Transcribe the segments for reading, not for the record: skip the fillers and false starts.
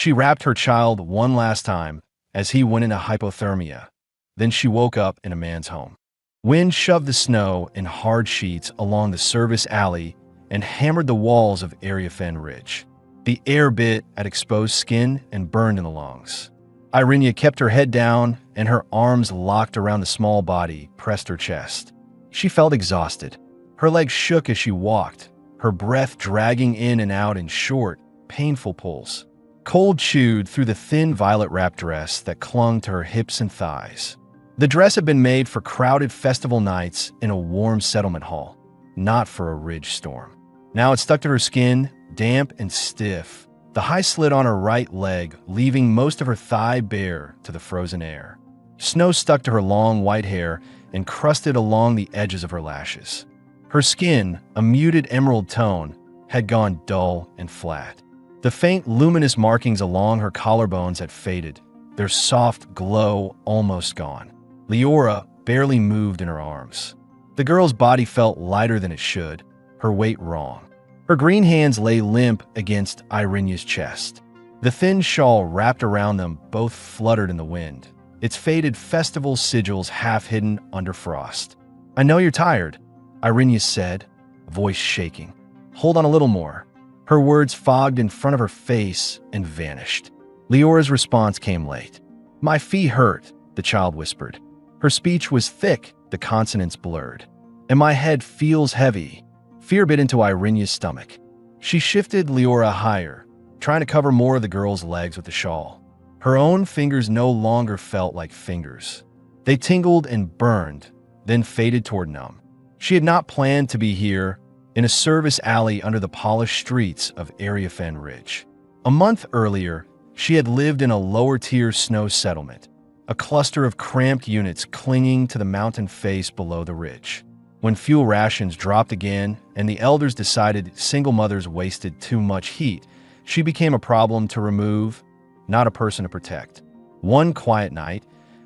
She wrapped her child one last time as he went into hypothermia. Then she woke up in a man's home. Wind shoved the snow in hard sheets along the service alley and hammered the walls of Area Fen Ridge. The air bit at exposed skin and burned in the lungs. Irenia kept her head down, and her arms locked around the small body pressed her chest. She felt exhausted. Her legs shook as she walked, her breath dragging in and out in short, painful pulls. Cold chewed through the thin violet-wrapped dress that clung to her hips and thighs. The dress had been made for crowded festival nights in a warm settlement hall, not for a ridge storm. Now it stuck to her skin, damp and stiff. The high slid on her right leg, leaving most of her thigh bare to the frozen air. Snow stuck to her long white hair and crusted along the edges of her lashes. Her skin, a muted emerald tone, had gone dull and flat. The faint luminous markings along her collarbones had faded, their soft glow almost gone. Leora barely moved in her arms. The girl's body felt lighter than it should, her weight wrong. Her green hands lay limp against Irenia's chest. The thin shawl wrapped around them both fluttered in the wind, its faded festival sigils half hidden under frost. "I know you're tired," Irenia said, voice shaking. "Hold on a little more." Her words fogged in front of her face and vanished. Leora's response came late. "My feet hurt," the child whispered. Her speech was thick, the consonants blurred. "And my head feels heavy." Fear bit into Irenia's stomach. She shifted Leora higher, trying to cover more of the girl's legs with the shawl. Her own fingers no longer felt like fingers. They tingled and burned, then faded toward numb. She had not planned to be here, in a service alley under the polished streets of Area Fen Ridge. A month earlier, she had lived in a lower-tier snow settlement, a cluster of cramped units clinging to the mountain face below the ridge. When fuel rations dropped again and the elders decided single mothers wasted too much heat, she became a problem to remove, not a person to protect. One quiet night,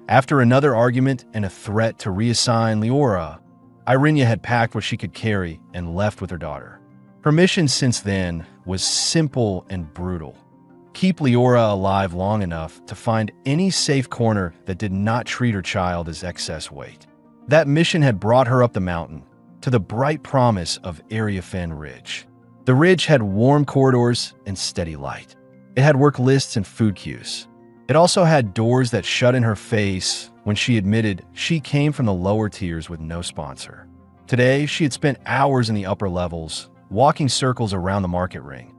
after another argument and a threat to reassign Leora, Irenia had packed what she could carry and left with her daughter. Her mission since then was simple and brutal. Keep Leora alive long enough to find any safe corner that did not treat her child as excess weight. That mission had brought her up the mountain, to the bright promise of Area Fen Ridge. The ridge had warm corridors and steady light. It had work lists and food queues. It also had doors that shut in her face when she admitted she came from the lower tiers with no sponsor. Today, she had spent hours in the upper levels, walking circles around the market ring,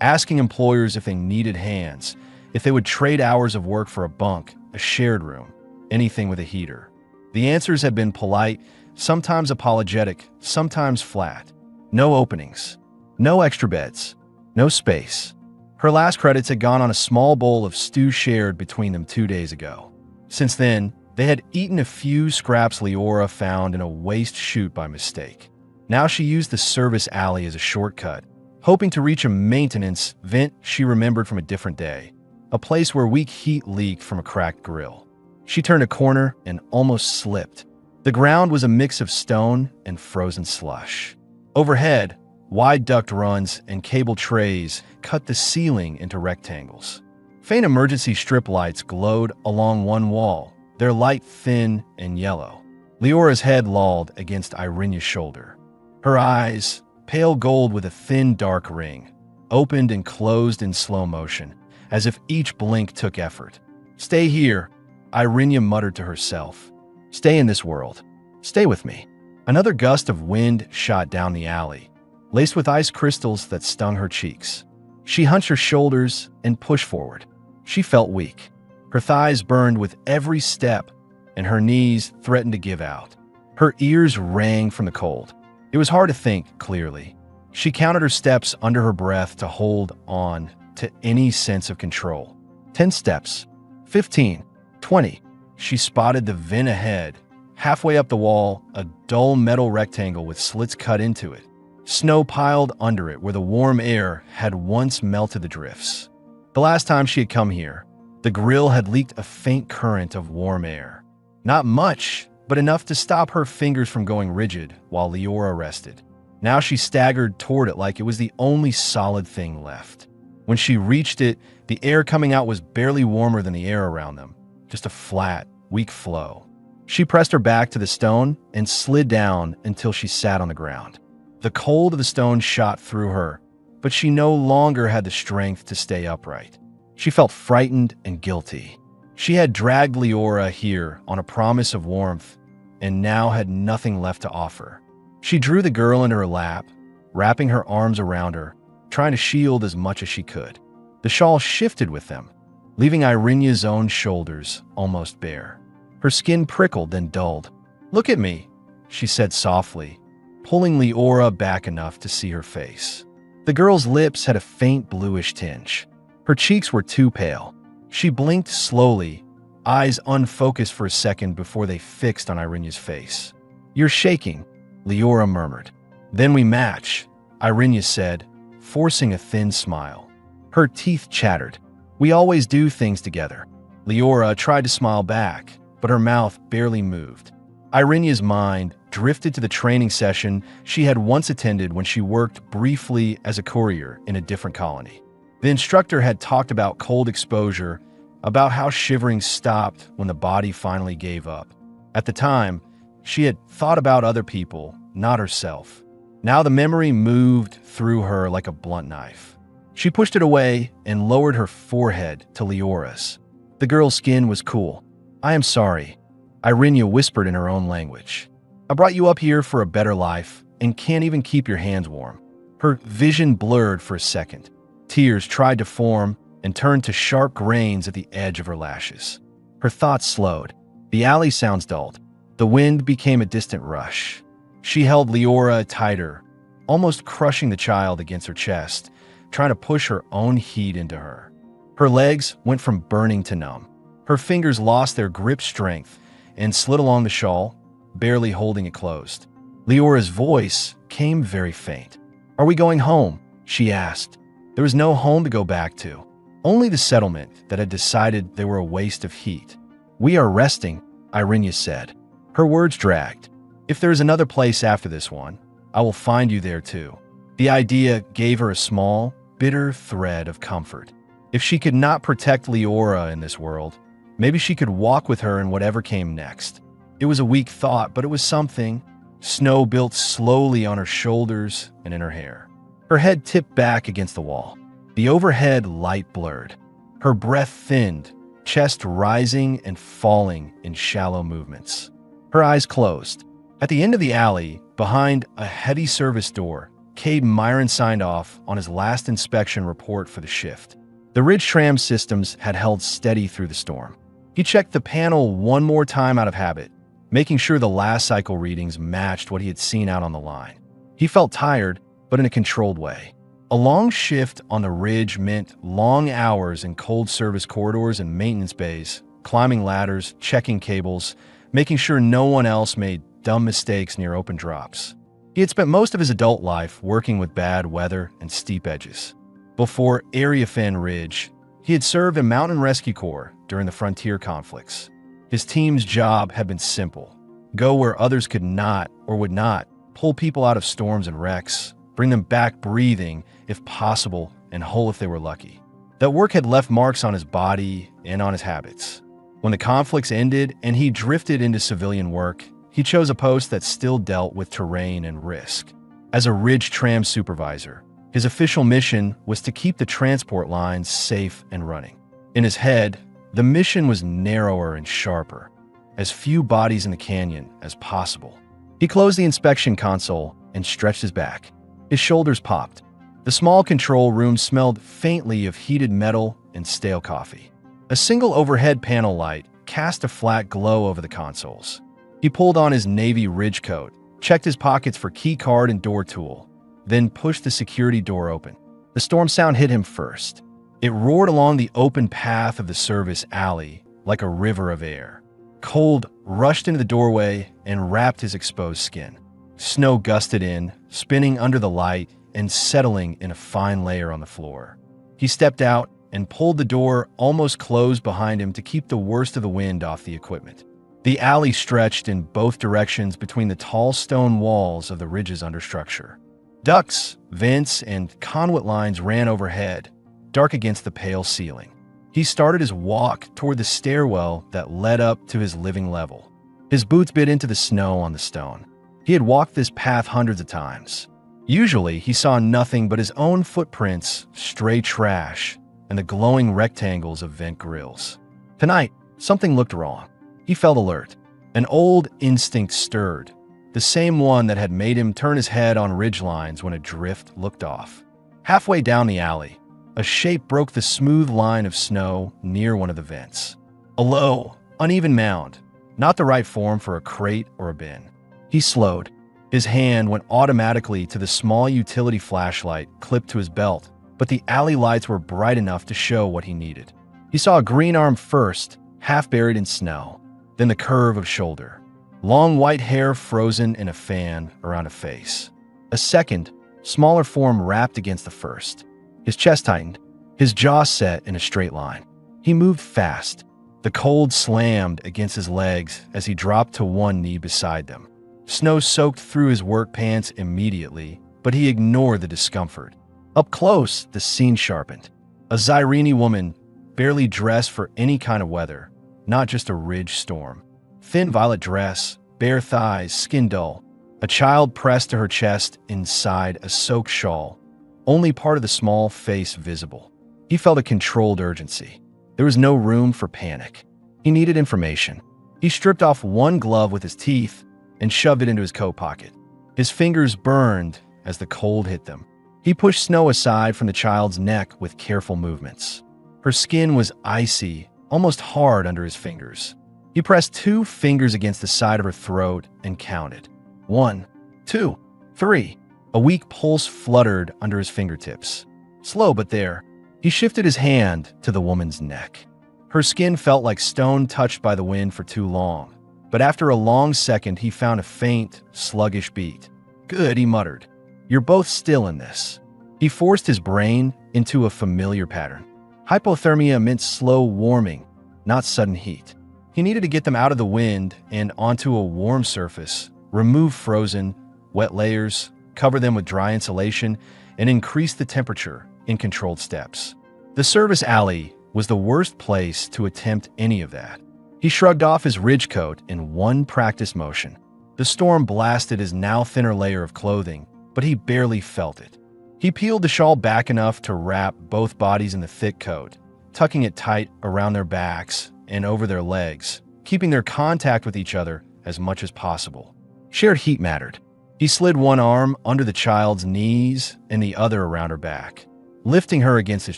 asking employers if they needed hands, if they would trade hours of work for a bunk, a shared room, anything with a heater. The answers had been polite, sometimes apologetic, sometimes flat. No openings, no extra beds, no space. Her last credits had gone on a small bowl of stew shared between them 2 days ago. Since then, they had eaten a few scraps Leora found in a waste chute by mistake. Now she used the service alley as a shortcut, hoping to reach a maintenance vent she remembered from a different day, a place where weak heat leaked from a cracked grill. She turned a corner and almost slipped. The ground was a mix of stone and frozen slush. Overhead, wide duct runs and cable trays cut the ceiling into rectangles. Faint emergency strip lights glowed along one wall, their light thin and yellow. Leora's head lolled against Irenia's shoulder. Her eyes, pale gold with a thin dark ring, opened and closed in slow motion, as if each blink took effort. "Stay here," Irenia muttered to herself. "Stay in this world. Stay with me." Another gust of wind shot down the alley, laced with ice crystals that stung her cheeks. She hunched her shoulders and pushed forward. She felt weak. Her thighs burned with every step, and her knees threatened to give out. Her ears rang from the cold. It was hard to think clearly. She counted her steps under her breath to hold on to any sense of control. 10 steps. 15. 20. She spotted the vent ahead. Halfway up the wall, a dull metal rectangle with slits cut into it. Snow piled under it where the warm air had once melted the drifts. The last time she had come here, the grill had leaked a faint current of warm air. Not much, but enough to stop her fingers from going rigid while Leora rested. Now she staggered toward it like it was the only solid thing left. When she reached it, The air coming out was barely warmer than the air around them, just a flat, weak flow. She pressed her back to the stone and slid down until she sat on the ground. The cold of the stone shot through her, but she no longer had the strength to stay upright. She felt frightened and guilty. She had dragged Leora here on a promise of warmth and now had nothing left to offer. She drew the girl into her lap, wrapping her arms around her, trying to shield as much as she could. The shawl shifted with them, leaving Irenia's own shoulders almost bare. Her skin prickled, then dulled. "Look at me," she said softly, pulling Leora back enough to see her face. The girl's lips had a faint bluish tinge. Her cheeks were too pale. She blinked slowly, eyes unfocused for a second before they fixed on Irenia's face. "You're shaking," Leora murmured. "Then we match," Irenia said, forcing a thin smile. Her teeth chattered. "We always do things together." Leora tried to smile back, but her mouth barely moved. Irenia's mind drifted to the training session she had once attended when she worked briefly as a courier in a different colony. The instructor had talked about cold exposure, about how shivering stopped when the body finally gave up. At the time, she had thought about other people, not herself. Now the memory moved through her like a blunt knife. She pushed it away and lowered her forehead to Leora's. The girl's skin was cool. "I am sorry," Irenia whispered in her own language. "I brought you up here for a better life and can't even keep your hands warm." Her vision blurred for a second. Tears tried to form and turned to sharp grains at the edge of her lashes. Her thoughts slowed. The alley sounds dulled. The wind became a distant rush. She held Leora tighter, almost crushing the child against her chest, trying to push her own heat into her. Her legs went from burning to numb. Her fingers lost their grip strength and slid along the shawl, barely holding it closed. Leora's voice came very faint. "Are we going home?" she asked. There was no home to go back to, only the settlement that had decided they were a waste of heat. "We are resting," Irenia said. Her words dragged. "If there is another place after this one, I will find you there too." The idea gave her a small, bitter thread of comfort. If she could not protect Leora in this world, maybe she could walk with her in whatever came next. It was a weak thought, but it was something. Snow built slowly on her shoulders and in her hair. Her head tipped back against the wall. The overhead light blurred. Her breath thinned, chest rising and falling in shallow movements. Her eyes closed. At the end of the alley, behind a heady service door, Cade Myron signed off on his last inspection report for the shift. The Ridge tram systems had held steady through the storm. He checked the panel one more time out of habit, making sure the last cycle readings matched what he had seen out on the line. He felt tired, but in a controlled way. A long shift on the Ridge meant long hours in cold service corridors and maintenance bays, climbing ladders, checking cables, making sure no one else made dumb mistakes near open drops. He had spent most of his adult life working with bad weather and steep edges. Before Area Fan Ridge, he had served in Mountain Rescue Corps during the frontier conflicts. His team's job had been simple: go where others could not or would not, pull people out of storms and wrecks, bring them back breathing if possible and whole if they were lucky. That work had left marks on his body and on his habits. When the conflicts ended and he drifted into civilian work, he chose a post that still dealt with terrain and risk. As a Ridge tram supervisor, his official mission was to keep the transport lines safe and running. In his head, the mission was narrower and sharper: as few bodies in the canyon as possible. He closed the inspection console and stretched his back. His shoulders popped. The small control room smelled faintly of heated metal and stale coffee. A single overhead panel light cast a flat glow over the consoles. He pulled on his navy ridge coat, checked his pockets for key card and door tool, then pushed the security door open. The storm sound hit him first. It roared along the open path of the service alley like a river of air. Cold rushed into the doorway and wrapped his exposed skin. Snow gusted in, spinning under the light and settling in a fine layer on the floor. He stepped out and pulled the door almost closed behind him to keep the worst of the wind off the equipment. The alley stretched in both directions between the tall stone walls of the Ridge's understructure. Ducts, vents, and conduit lines ran overhead, dark against the pale ceiling. He started his walk toward the stairwell that led up to his living level. His boots bit into the snow on the stone. He had walked this path hundreds of times. Usually, he saw nothing but his own footprints, stray trash, and the glowing rectangles of vent grills. Tonight, something looked wrong. He felt alert. An old instinct stirred, the same one that had made him turn his head on ridgelines when a drift looked off. Halfway down the alley, a shape broke the smooth line of snow near one of the vents. A low, uneven mound, not the right form for a crate or a bin. He slowed. His hand went automatically to the small utility flashlight clipped to his belt, but the alley lights were bright enough to show what he needed. He saw a green arm first, half buried in snow, then the curve of shoulder. Long white hair frozen in a fan around a face. A second, smaller form wrapped against the first. His chest tightened, his jaw set in a straight line. He moved fast. The cold slammed against his legs as he dropped to one knee beside them. Snow soaked through his work pants immediately, but he ignored the discomfort. Up close, the scene sharpened. A Zyrene woman, barely dressed for any kind of weather, not just a ridge storm. Thin violet dress, bare thighs, skin dull. A child pressed to her chest inside a soaked shawl, only part of the small face visible. He felt a controlled urgency. There was no room for panic. He needed information. He stripped off one glove with his teeth and shoved it into his coat pocket. His fingers burned as the cold hit them. He pushed snow aside from the child's neck with careful movements. Her skin was icy, almost hard under his fingers. He pressed 2 fingers against the side of her throat and counted. 1, 2, 3. A weak pulse fluttered under his fingertips. Slow but there. He shifted his hand to the woman's neck. Her skin felt like stone touched by the wind for too long. But after a long second, he found a faint, sluggish beat. Good, he muttered. You're both still in this. He forced his brain into a familiar pattern. Hypothermia meant slow warming, not sudden heat. He needed to get them out of the wind and onto a warm surface, remove frozen, wet layers, cover them with dry insulation, and increase the temperature in controlled steps. The service alley was the worst place to attempt any of that. He shrugged off his ridge coat in one practice motion. The storm blasted his now thinner layer of clothing, but he barely felt it. He peeled the shawl back enough to wrap both bodies in the thick coat, tucking it tight around their backs and over their legs, keeping their contact with each other as much as possible. Shared heat mattered. He slid one arm under the child's knees and the other around her back, lifting her against his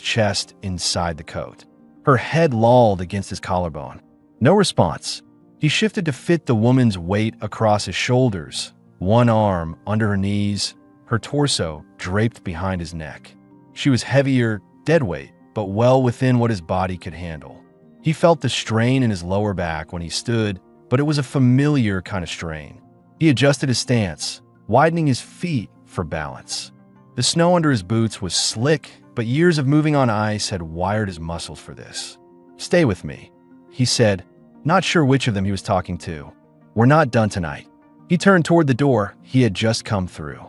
chest inside the coat. Her head lolled against his collarbone. No response. He shifted to fit the woman's weight across his shoulders, one arm under her knees, her torso draped behind his neck. She was heavier, dead weight, but well within what his body could handle. He felt the strain in his lower back when he stood, but it was a familiar kind of strain. He adjusted his stance, widening his feet for balance. The snow under his boots was slick, but years of moving on ice had wired his muscles for this. Stay with me, he said, not sure which of them he was talking to. We're not done tonight. He turned toward the door he had just come through.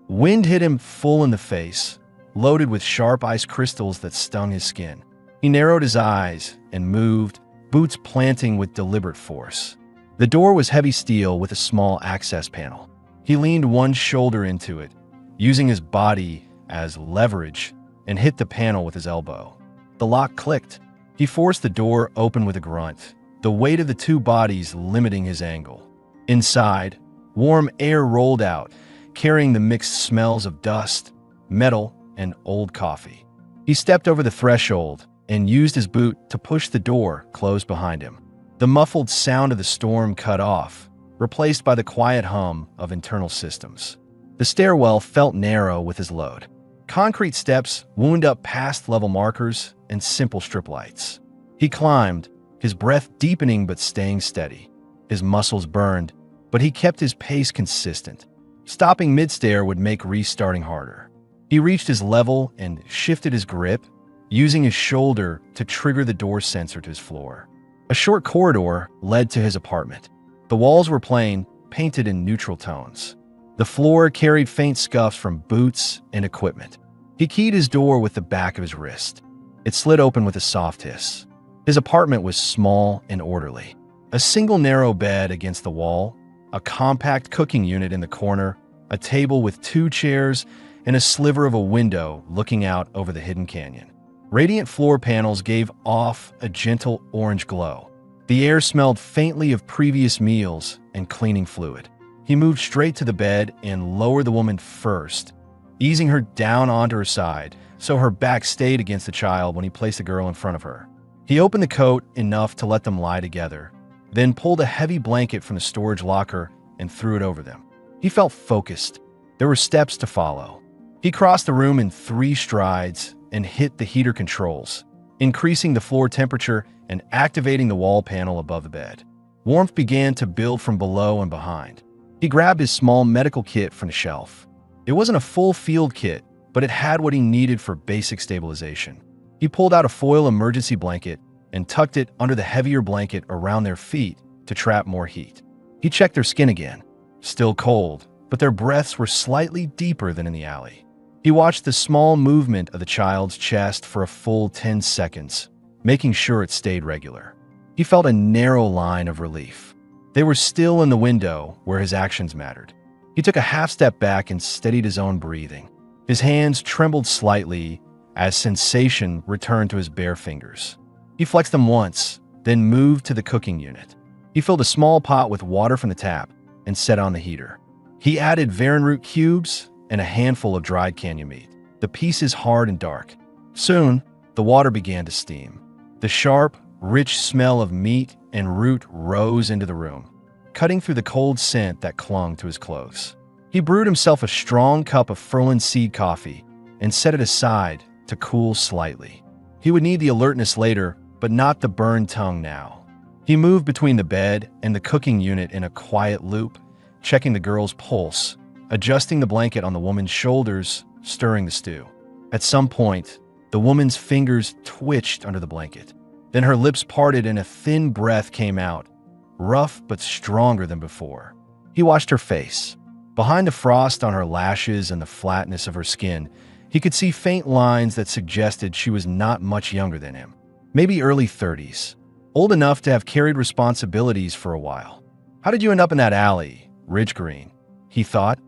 Wind hit him full in the face, loaded with sharp ice crystals that stung his skin. He narrowed his eyes and moved, boots planting with deliberate force. The door was heavy steel with a small access panel. He leaned one shoulder into it, using his body as leverage, and hit the panel with his elbow. The lock clicked. He forced the door open with a grunt, the weight of the 2 bodies limiting his angle. Inside, warm air rolled out, carrying the mixed smells of dust, metal, and old coffee. He stepped over the threshold and used his boot to push the door closed behind him. The muffled sound of the storm cut off, replaced by the quiet hum of internal systems. The stairwell felt narrow with his load. Concrete steps wound up past level markers and simple strip lights. He climbed, his breath deepening but staying steady. His muscles burned, but he kept his pace consistent. Stopping mid-stair would make restarting harder. He reached his level and shifted his grip, using his shoulder to trigger the door sensor to his floor. A short corridor led to his apartment. The walls were plain, painted in neutral tones. The floor carried faint scuffs from boots and equipment. He keyed his door with the back of his wrist. It slid open with a soft hiss. His apartment was small and orderly. A single narrow bed against the wall, a compact cooking unit in the corner, a table with 2 chairs, and a sliver of a window looking out over the hidden canyon. Radiant floor panels gave off a gentle orange glow. The air smelled faintly of previous meals and cleaning fluid. He moved straight to the bed and lowered the woman first, easing her down onto her side so her back stayed against the child when he placed the girl in front of her. He opened the coat enough to let them lie together, then pulled a heavy blanket from the storage locker and threw it over them. He felt focused. There were steps to follow. He crossed the room in 3 strides and hit the heater controls, increasing the floor temperature and activating the wall panel above the bed. Warmth began to build from below and behind. He grabbed his small medical kit from the shelf. It wasn't a full field kit, but it had what he needed for basic stabilization. He pulled out a foil emergency blanket and tucked it under the heavier blanket around their feet to trap more heat. He checked their skin again. Still cold, but their breaths were slightly deeper than in the alley. He watched the small movement of the child's chest for a full 10 seconds, making sure it stayed regular. He felt a narrow line of relief. They were still in the window where his actions mattered. He took a half step back and steadied his own breathing. His hands trembled slightly as sensation returned to his bare fingers. He flexed them once, then moved to the cooking unit. He filled a small pot with water from the tap and set on the heater. He added varan root cubes and a handful of dried canyon meat, the pieces hard and dark. Soon, the water began to steam. The sharp, rich smell of meat and root rose into the room, cutting through the cold scent that clung to his clothes. He brewed himself a strong cup of Ferland seed coffee and set it aside to cool slightly. He would need the alertness later, but not the burned tongue now. He moved between the bed and the cooking unit in a quiet loop, checking the girl's pulse, adjusting the blanket on the woman's shoulders, stirring the stew. At some point, the woman's fingers twitched under the blanket. Then her lips parted and a thin breath came out, rough but stronger than before. He watched her face. Behind the frost on her lashes and the flatness of her skin, he could see faint lines that suggested she was not much younger than him. Maybe early 30s, old enough to have carried responsibilities for a while. How did you end up in that alley, Ridge Green? He thought,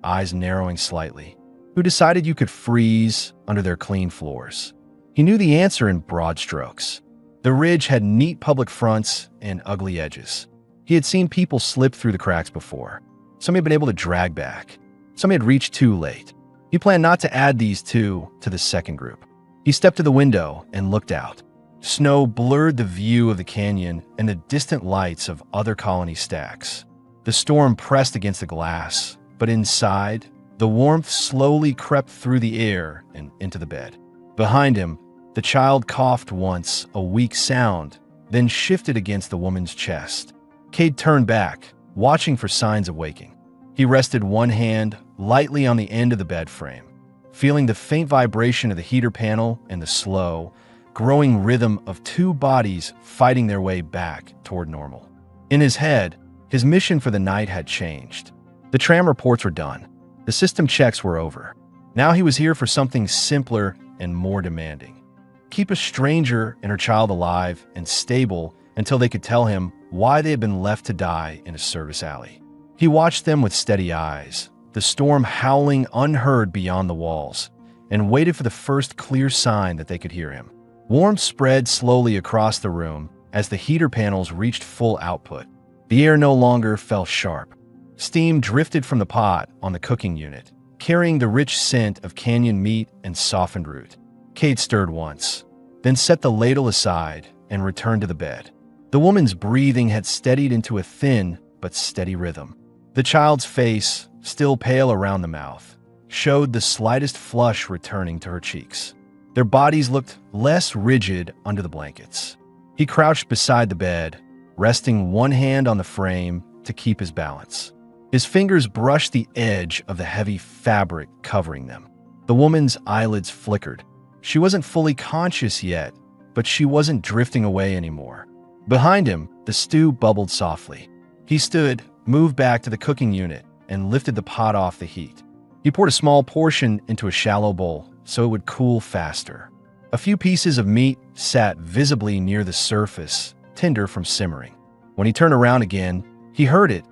eyes narrowing slightly. Who decided you could freeze under their clean floors? He knew the answer in broad strokes. The ridge had neat public fronts and ugly edges. He had seen people slip through the cracks before. Some had been able to drag back. Some had reached too late. He planned not to add these 2 to the second group. He stepped to the window and looked out. Snow blurred the view of the canyon and the distant lights of other colony stacks. The storm pressed against the glass, but inside, the warmth slowly crept through the air and into the bed. Behind him, the child coughed once, a weak sound, then shifted against the woman's chest. Cade turned back, watching for signs of waking. He rested one hand lightly on the end of the bed frame, feeling the faint vibration of the heater panel and the slow, growing rhythm of 2 bodies fighting their way back toward normal. In his head, his mission for the night had changed. The tram reports were done. The system checks were over. Now he was here for something simpler and more demanding. Keep a stranger and her child alive and stable until they could tell him why they had been left to die in a service alley. He watched them with steady eyes, the storm howling unheard beyond the walls, and waited for the first clear sign that they could hear him. Warmth spread slowly across the room as the heater panels reached full output. The air no longer felt sharp. Steam drifted from the pot on the cooking unit, carrying the rich scent of canyon meat and softened root. Cade stirred once, then set the ladle aside and returned to the bed. The woman's breathing had steadied into a thin but steady rhythm. The child's face, still pale around the mouth, showed the slightest flush returning to her cheeks. Their bodies looked less rigid under the blankets. He crouched beside the bed, resting one hand on the frame to keep his balance. His fingers brushed the edge of the heavy fabric covering them. The woman's eyelids flickered. She wasn't fully conscious yet, but she wasn't drifting away anymore. Behind him, the stew bubbled softly. He stood, moved back to the cooking unit, and lifted the pot off the heat. He poured a small portion into a shallow bowl so it would cool faster. A few pieces of meat sat visibly near the surface, tender from simmering. When he turned around again, he heard it,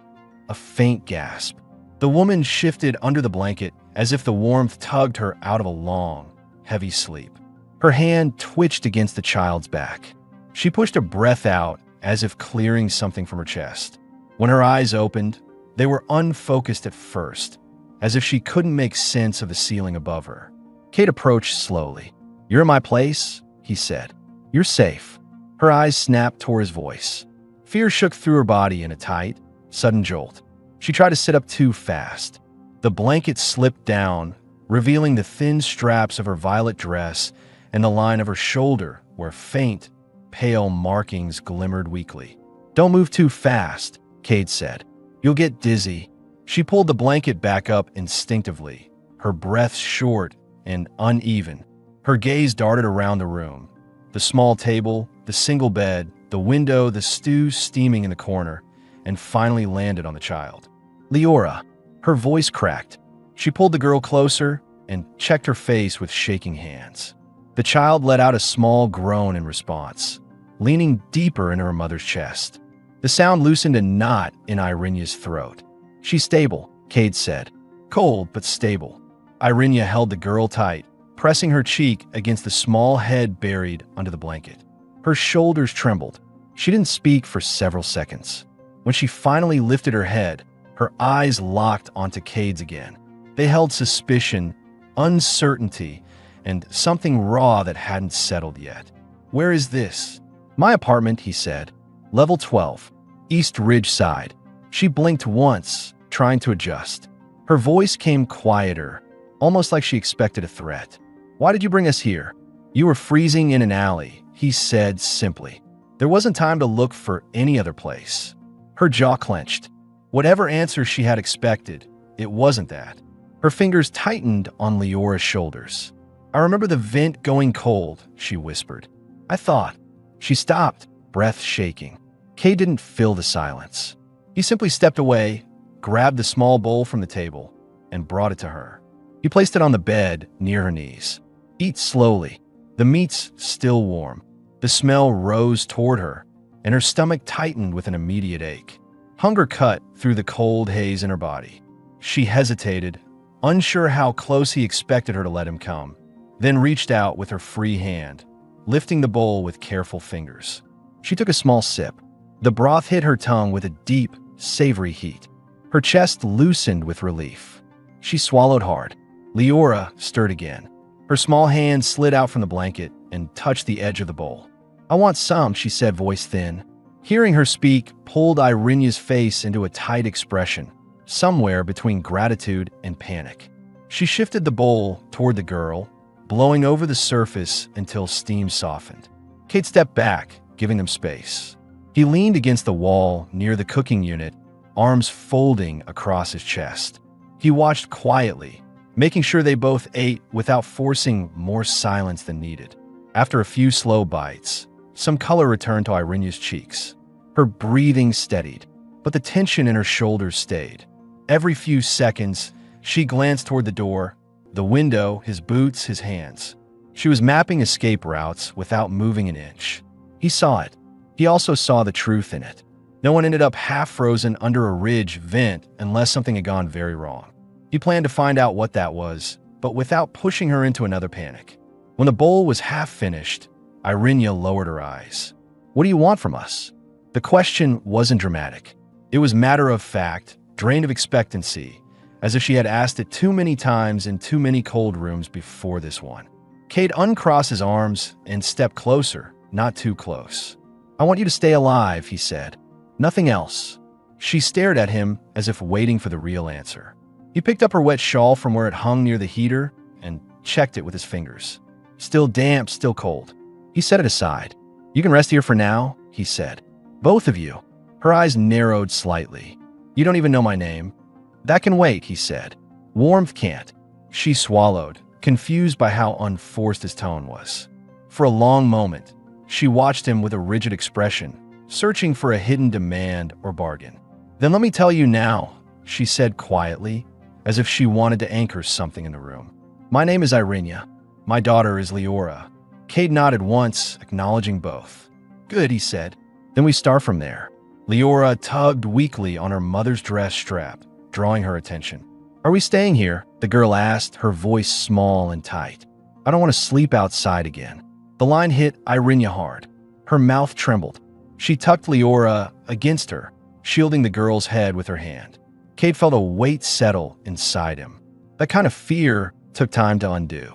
a faint gasp. The woman shifted under the blanket as if the warmth tugged her out of a long, heavy sleep. Her hand twitched against the child's back. She pushed a breath out as if clearing something from her chest. When her eyes opened, they were unfocused at first, as if she couldn't make sense of the ceiling above her. Kate approached slowly. "You're in my place," he said. "You're safe." Her eyes snapped toward his voice. Fear shook through her body in a tight, sudden jolt. She tried to sit up too fast. The blanket slipped down, revealing the thin straps of her violet dress and the line of her shoulder where faint, pale markings glimmered weakly. "Don't move too fast," Cade said. "You'll get dizzy." She pulled the blanket back up instinctively, her breath short and uneven. Her gaze darted around the room. The small table, the single bed, the window, the stew steaming in the corner, and finally landed on the child. "Leora." Her voice cracked. She pulled the girl closer and checked her face with shaking hands. The child let out a small groan in response, leaning deeper into her mother's chest. The sound loosened a knot in Irenia's throat. "She's stable," Cade said. "Cold, but stable." Irenia held the girl tight, pressing her cheek against the small head buried under the blanket. Her shoulders trembled. She didn't speak for several seconds. When she finally lifted her head, her eyes locked onto Cade's again. They held suspicion, uncertainty, and something raw that hadn't settled yet. "Where is this?" "My apartment," he said. "Level 12, East Ridge side." She blinked once, trying to adjust. Her voice came quieter, almost like she expected a threat. "Why did you bring us here?" "You were freezing in an alley," he said simply. There wasn't time to look for any other place. Her jaw clenched. Whatever answer she had expected, it wasn't that. Her fingers tightened on Leora's shoulders. "I remember the vent going cold," she whispered. "I thought." She stopped, breath shaking. Kay didn't fill the silence. He simply stepped away, grabbed the small bowl from the table, and brought it to her. He placed it on the bed near her knees. "Eat slowly." The meat's still warm. The smell rose toward her, and her stomach tightened with an immediate ache. Hunger cut through the cold haze in her body. She hesitated, unsure how close he expected her to let him come, then reached out with her free hand, lifting the bowl with careful fingers. She took a small sip. The broth hit her tongue with a deep, savory heat. Her chest loosened with relief. She swallowed hard. Leora stirred again. Her small hand slid out from the blanket and touched the edge of the bowl. "I want some," she said, voice thin. Hearing her speak pulled Irenia's face into a tight expression, somewhere between gratitude and panic. She shifted the bowl toward the girl, blowing over the surface until steam softened. Kate stepped back, giving them space. He leaned against the wall near the cooking unit, arms folding across his chest. He watched quietly, making sure they both ate without forcing more silence than needed. After a few slow bites, some color returned to Irenia's cheeks. Her breathing steadied, but the tension in her shoulders stayed. Every few seconds, she glanced toward the door, the window, his boots, his hands. She was mapping escape routes without moving an inch. He saw it. He also saw the truth in it. No one ended up half-frozen under a ridge vent unless something had gone very wrong. He planned to find out what that was, but without pushing her into another panic. When the bowl was half finished, Irenia lowered her eyes. "What do you want from us?" The question wasn't dramatic. It was matter of fact, drained of expectancy, as if she had asked it too many times in too many cold rooms before this one. Cade uncrossed his arms and stepped closer, not too close. "I want you to stay alive," he said. "Nothing else." She stared at him as if waiting for the real answer. He picked up her wet shawl from where it hung near the heater and checked it with his fingers. Still damp, still cold. He set it aside. "You can rest here for now," he said. "Both of you." Her eyes narrowed slightly. "You don't even know my name." "That can wait," he said. "Warmth can't." She swallowed, confused by how unforced his tone was. For a long moment, she watched him with a rigid expression, searching for a hidden demand or bargain. "Then let me tell you now," she said quietly, as if she wanted to anchor something in the room. "My name is Irenia. My daughter is Leora. Cade nodded once, acknowledging both. Good, he said. Then we start from there. Leora tugged weakly on her mother's dress strap, drawing her attention. Are we staying here? The girl asked, her voice small and tight. I don't want to sleep outside again. The line hit Irenia hard. Her mouth trembled. She tucked Leora against her, shielding the girl's head with her hand. Cade felt a weight settle inside him. That kind of fear took time to undo.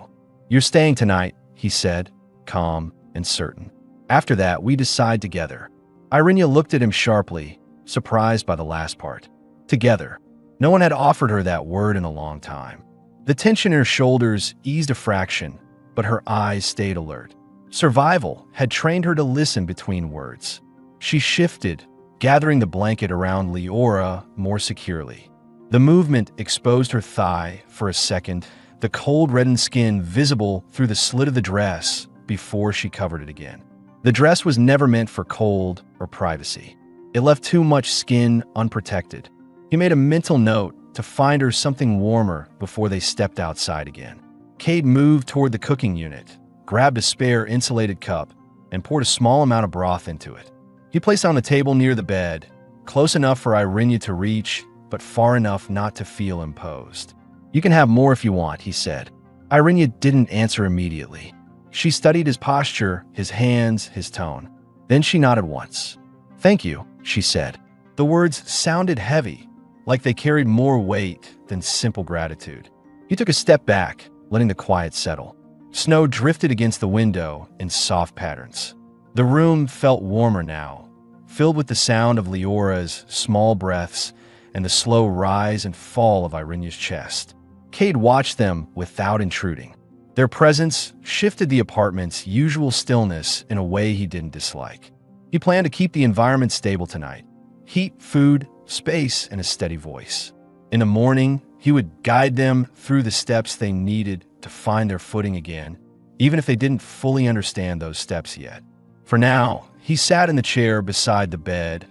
You're staying tonight, he said, calm and certain. After that, we decide together. Irenia looked at him sharply, surprised by the last part. Together. No one had offered her that word in a long time. The tension in her shoulders eased a fraction, but her eyes stayed alert. Survival had trained her to listen between words. She shifted, gathering the blanket around Leora more securely. The movement exposed her thigh for a second, the cold reddened skin visible through the slit of the dress before she covered it again. The dress was never meant for cold or privacy. It left too much skin unprotected. He made a mental note to find her something warmer before they stepped outside again. Cade moved toward the cooking unit, grabbed a spare insulated cup, and poured a small amount of broth into it. He placed it on the table near the bed, close enough for Irenia to reach, but far enough not to feel imposed. You can have more if you want, he said. Irenia didn't answer immediately. She studied his posture, his hands, his tone. Then she nodded once. Thank you, she said. The words sounded heavy, like they carried more weight than simple gratitude. He took a step back, letting the quiet settle. Snow drifted against the window in soft patterns. The room felt warmer now, filled with the sound of Leora's small breaths and the slow rise and fall of Irenia's chest. Cade watched them without intruding. Their presence shifted the apartment's usual stillness in a way he didn't dislike. He planned to keep the environment stable tonight. Heat, food, space, and a steady voice. In the morning, he would guide them through the steps they needed to find their footing again, even if they didn't fully understand those steps yet. For now, he sat in the chair beside the bed,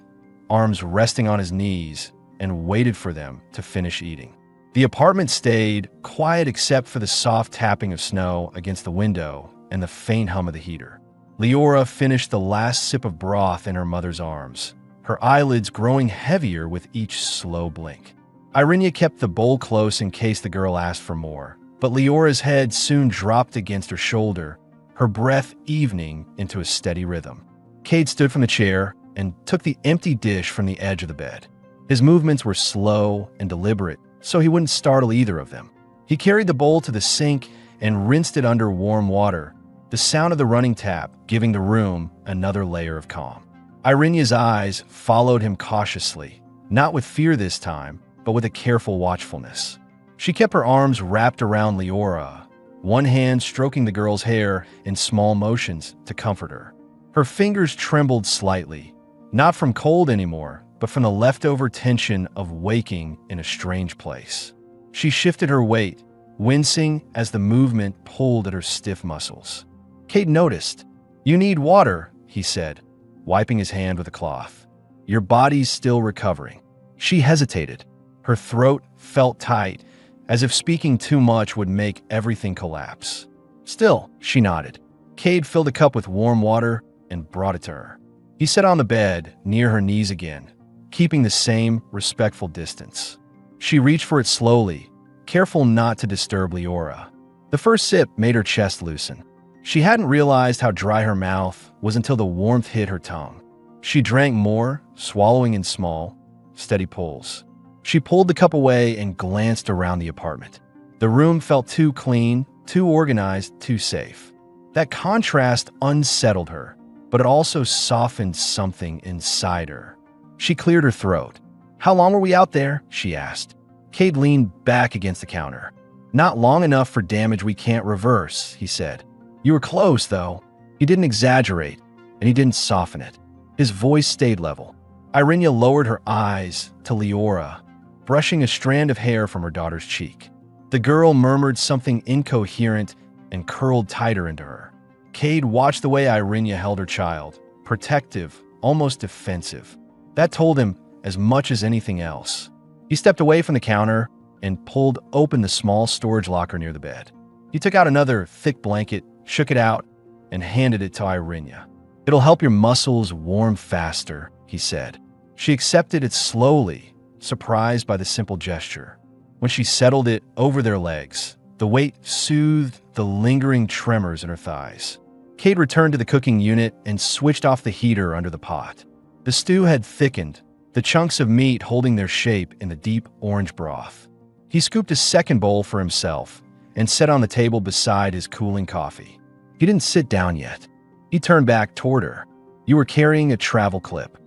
arms resting on his knees, and waited for them to finish eating. The apartment stayed quiet except for the soft tapping of snow against the window and the faint hum of the heater. Leora finished the last sip of broth in her mother's arms, her eyelids growing heavier with each slow blink. Irenia kept the bowl close in case the girl asked for more, but Leora's head soon dropped against her shoulder, her breath evening into a steady rhythm. Cade stood from the chair and took the empty dish from the edge of the bed. His movements were slow and deliberate, so he wouldn't startle either of them. He carried the bowl to the sink and rinsed it under warm water, the sound of the running tap giving the room another layer of calm. Irenia's eyes followed him cautiously, not with fear this time, but with a careful watchfulness. She kept her arms wrapped around Leora, one hand stroking the girl's hair in small motions to comfort her. Her fingers trembled slightly, not from cold anymore, but from the leftover tension of waking in a strange place. She shifted her weight, wincing as the movement pulled at her stiff muscles. Cade noticed. You need water, he said, wiping his hand with a cloth. Your body's still recovering. She hesitated. Her throat felt tight, as if speaking too much would make everything collapse. Still, she nodded. Cade filled a cup with warm water and brought it to her. He sat on the bed, near her knees again, keeping the same respectful distance. She reached for it slowly, careful not to disturb Leora. The first sip made her chest loosen. She hadn't realized how dry her mouth was until the warmth hit her tongue. She drank more, swallowing in small, steady pulls. She pulled the cup away and glanced around the apartment. The room felt too clean, too organized, too safe. That contrast unsettled her, but it also softened something inside her. She cleared her throat. How long were we out there? She asked. Cade leaned back against the counter. Not long enough for damage we can't reverse, he said. You were close, though. He didn't exaggerate, and he didn't soften it. His voice stayed level. Irenia lowered her eyes to Leora, brushing a strand of hair from her daughter's cheek. The girl murmured something incoherent and curled tighter into her. Cade watched the way Irenia held her child, protective, almost defensive. That told him as much as anything else. He stepped away from the counter and pulled open the small storage locker near the bed. He took out another thick blanket, shook it out, and handed it to Irenia. "It'll help your muscles warm faster," he said. She accepted it slowly, surprised by the simple gesture. When she settled it over their legs, the weight soothed the lingering tremors in her thighs. Cade returned to the cooking unit and switched off the heater under the pot. The stew had thickened, the chunks of meat holding their shape in the deep orange broth. He scooped a second bowl for himself and set on the table beside his cooling coffee. He didn't sit down yet. He turned back toward her. "You were carrying a travel clip."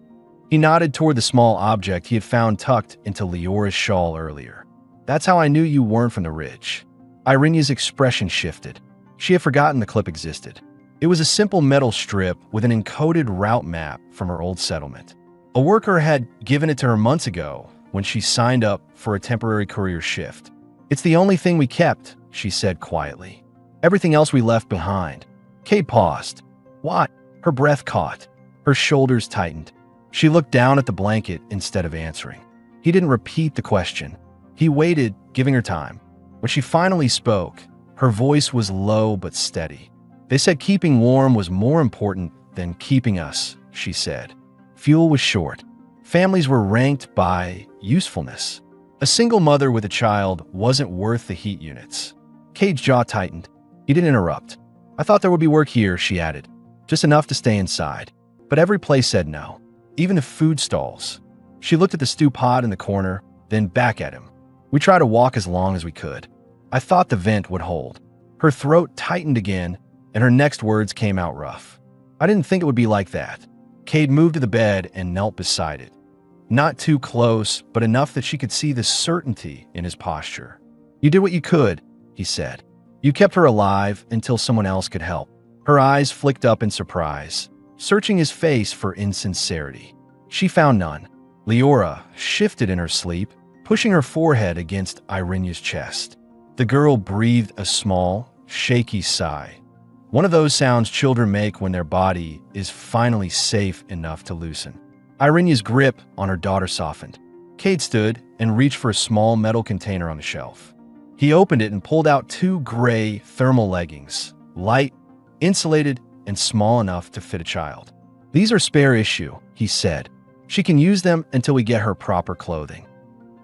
He nodded toward the small object he had found tucked into Leora's shawl earlier. "That's how I knew you weren't from the ridge." Irenia's expression shifted. She had forgotten the clip existed. It was a simple metal strip with an encoded route map from her old settlement. A worker had given it to her months ago when she signed up for a temporary career shift. "It's the only thing we kept," she said quietly. "Everything else we left behind." Cade paused. "What?" Her breath caught. Her shoulders tightened. She looked down at the blanket instead of answering. He didn't repeat the question. He waited, giving her time. When she finally spoke, her voice was low but steady. "They said keeping warm was more important than keeping us," she said. Fuel was short. Families were ranked by usefulness. A single mother with a child wasn't worth the heat units. Cade's jaw tightened. He didn't interrupt. "I thought there would be work here," she added. "Just enough to stay inside." But every place said no. Even the food stalls. She looked at the stew pot in the corner, then back at him. "We tried to walk as long as we could. I thought the vent would hold." Her throat tightened again, and her next words came out rough. "I didn't think it would be like that." Cade moved to the bed and knelt beside it. Not too close, but enough that she could see the certainty in his posture. "You did what you could," he said. "You kept her alive until someone else could help." Her eyes flicked up in surprise, searching his face for insincerity. She found none. Leora shifted in her sleep, pushing her forehead against Irenia's chest. The girl breathed a small, shaky sigh. One of those sounds children make when their body is finally safe enough to loosen. Irenia's grip on her daughter softened. Cade stood and reached for a small metal container on the shelf. He opened it and pulled out two gray thermal leggings, light, insulated, and small enough to fit a child. "These are spare issue," he said. "She can use them until we get her proper clothing."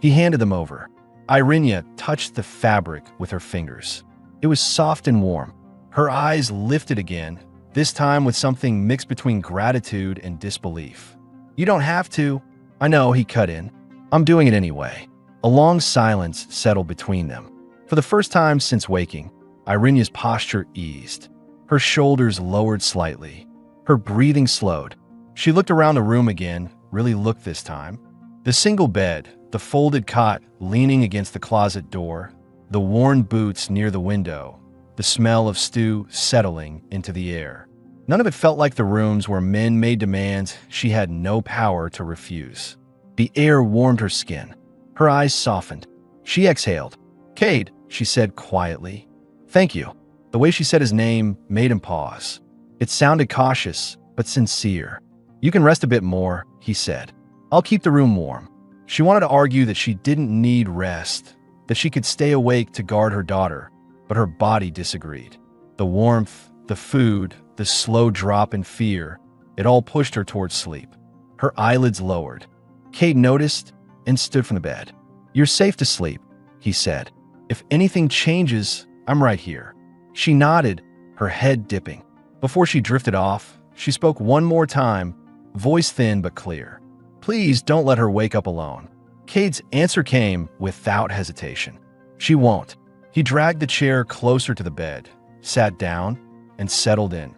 He handed them over. Irenia touched the fabric with her fingers. It was soft and warm. Her eyes lifted again, this time with something mixed between gratitude and disbelief. "You don't have to." "I know," he cut in. "I'm doing it anyway." A long silence settled between them. For the first time since waking, Irenia's posture eased. Her shoulders lowered slightly. Her breathing slowed. She looked around the room again, really looked this time. The single bed, the folded cot leaning against the closet door, the worn boots near the window, the smell of stew settling into the air. None of it felt like the rooms where men made demands she had no power to refuse. The air warmed her skin. Her eyes softened. She exhaled. "Cade," she said quietly. "Thank you." The way she said his name made him pause. It sounded cautious, but sincere. "You can rest a bit more," he said. "I'll keep the room warm." She wanted to argue that she didn't need rest, that she could stay awake to guard her daughter, but her body disagreed. The warmth, the food, the slow drop in fear, it all pushed her towards sleep. Her eyelids lowered. Cade noticed and stood from the bed. "You're safe to sleep," he said. "If anything changes, I'm right here." She nodded, her head dipping. Before she drifted off, she spoke one more time, voice thin but clear. "Please don't let her wake up alone." Cade's answer came without hesitation. "She won't." He dragged the chair closer to the bed, sat down, and settled in.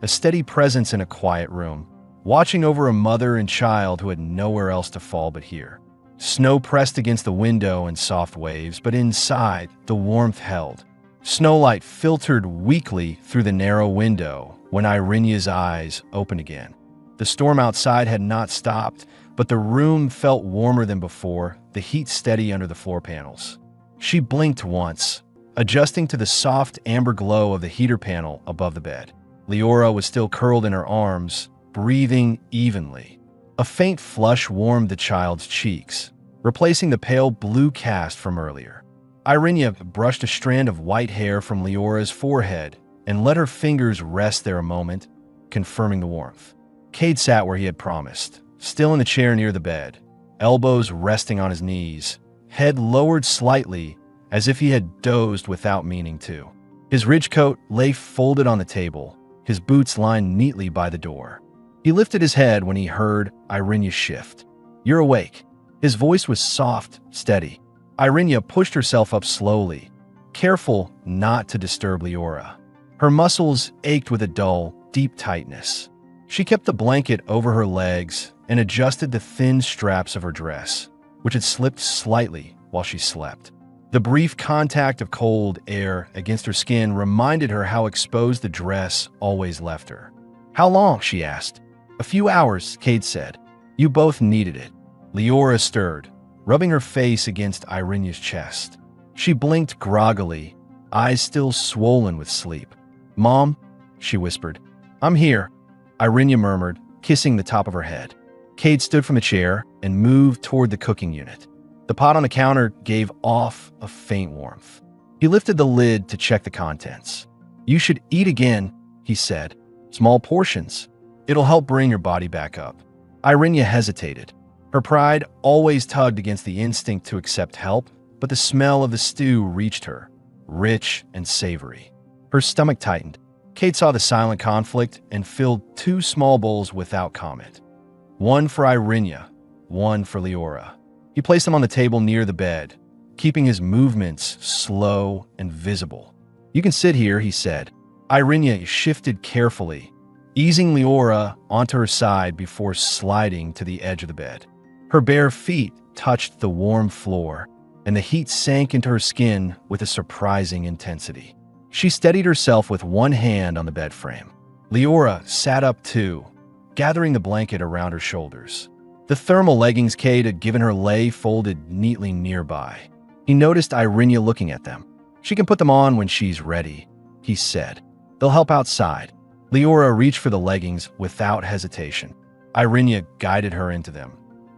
A steady presence in a quiet room, watching over a mother and child who had nowhere else to fall but here. Snow pressed against the window in soft waves, but inside, the warmth held. Snowlight filtered weakly through the narrow window when Irenia's eyes opened again. The storm outside had not stopped, but the room felt warmer than before, the heat steady under the floor panels. She blinked once, adjusting to the soft amber glow of the heater panel above the bed. Leora was still curled in her arms, breathing evenly. A faint flush warmed the child's cheeks, replacing the pale blue cast from earlier. Irenia brushed a strand of white hair from Leora's forehead and let her fingers rest there a moment, confirming the warmth. Cade sat where he had promised, still in the chair near the bed, elbows resting on his knees, head lowered slightly as if he had dozed without meaning to. His ridge coat lay folded on the table, his boots lined neatly by the door. He lifted his head when he heard Irenia shift. "You're awake." His voice was soft, steady. Irenia pushed herself up slowly, careful not to disturb Leora. Her muscles ached with a dull, deep tightness. She kept the blanket over her legs and adjusted the thin straps of her dress, which had slipped slightly while she slept. The brief contact of cold air against her skin reminded her how exposed the dress always left her. "How long?" she asked. "A few hours," Cade said. "You both needed it." Leora stirred, rubbing her face against Irenia's chest. She blinked groggily, eyes still swollen with sleep. "Mom," she whispered. "I'm here," Irenia murmured, kissing the top of her head. Cade stood from the chair and moved toward the cooking unit. The pot on the counter gave off a faint warmth. He lifted the lid to check the contents. "You should eat again," he said. "Small portions. It'll help bring your body back up." Irenia hesitated. Her pride always tugged against the instinct to accept help, but the smell of the stew reached her, rich and savory. Her stomach tightened. Cade saw the silent conflict and filled 2 small bowls without comment. One for Irenia, one for Leora. He placed them on the table near the bed, keeping his movements slow and visible. "You can sit here," he said. Irenia shifted carefully, easing Leora onto her side before sliding to the edge of the bed. Her bare feet touched the warm floor, and the heat sank into her skin with a surprising intensity. She steadied herself with one hand on the bed frame. Leora sat up too, gathering the blanket around her shoulders. The thermal leggings Cade had given her lay folded neatly nearby. He noticed Irenia looking at them. "She can put them on when she's ready," he said. "They'll help outside." Leora reached for the leggings without hesitation. Irenia guided her into them,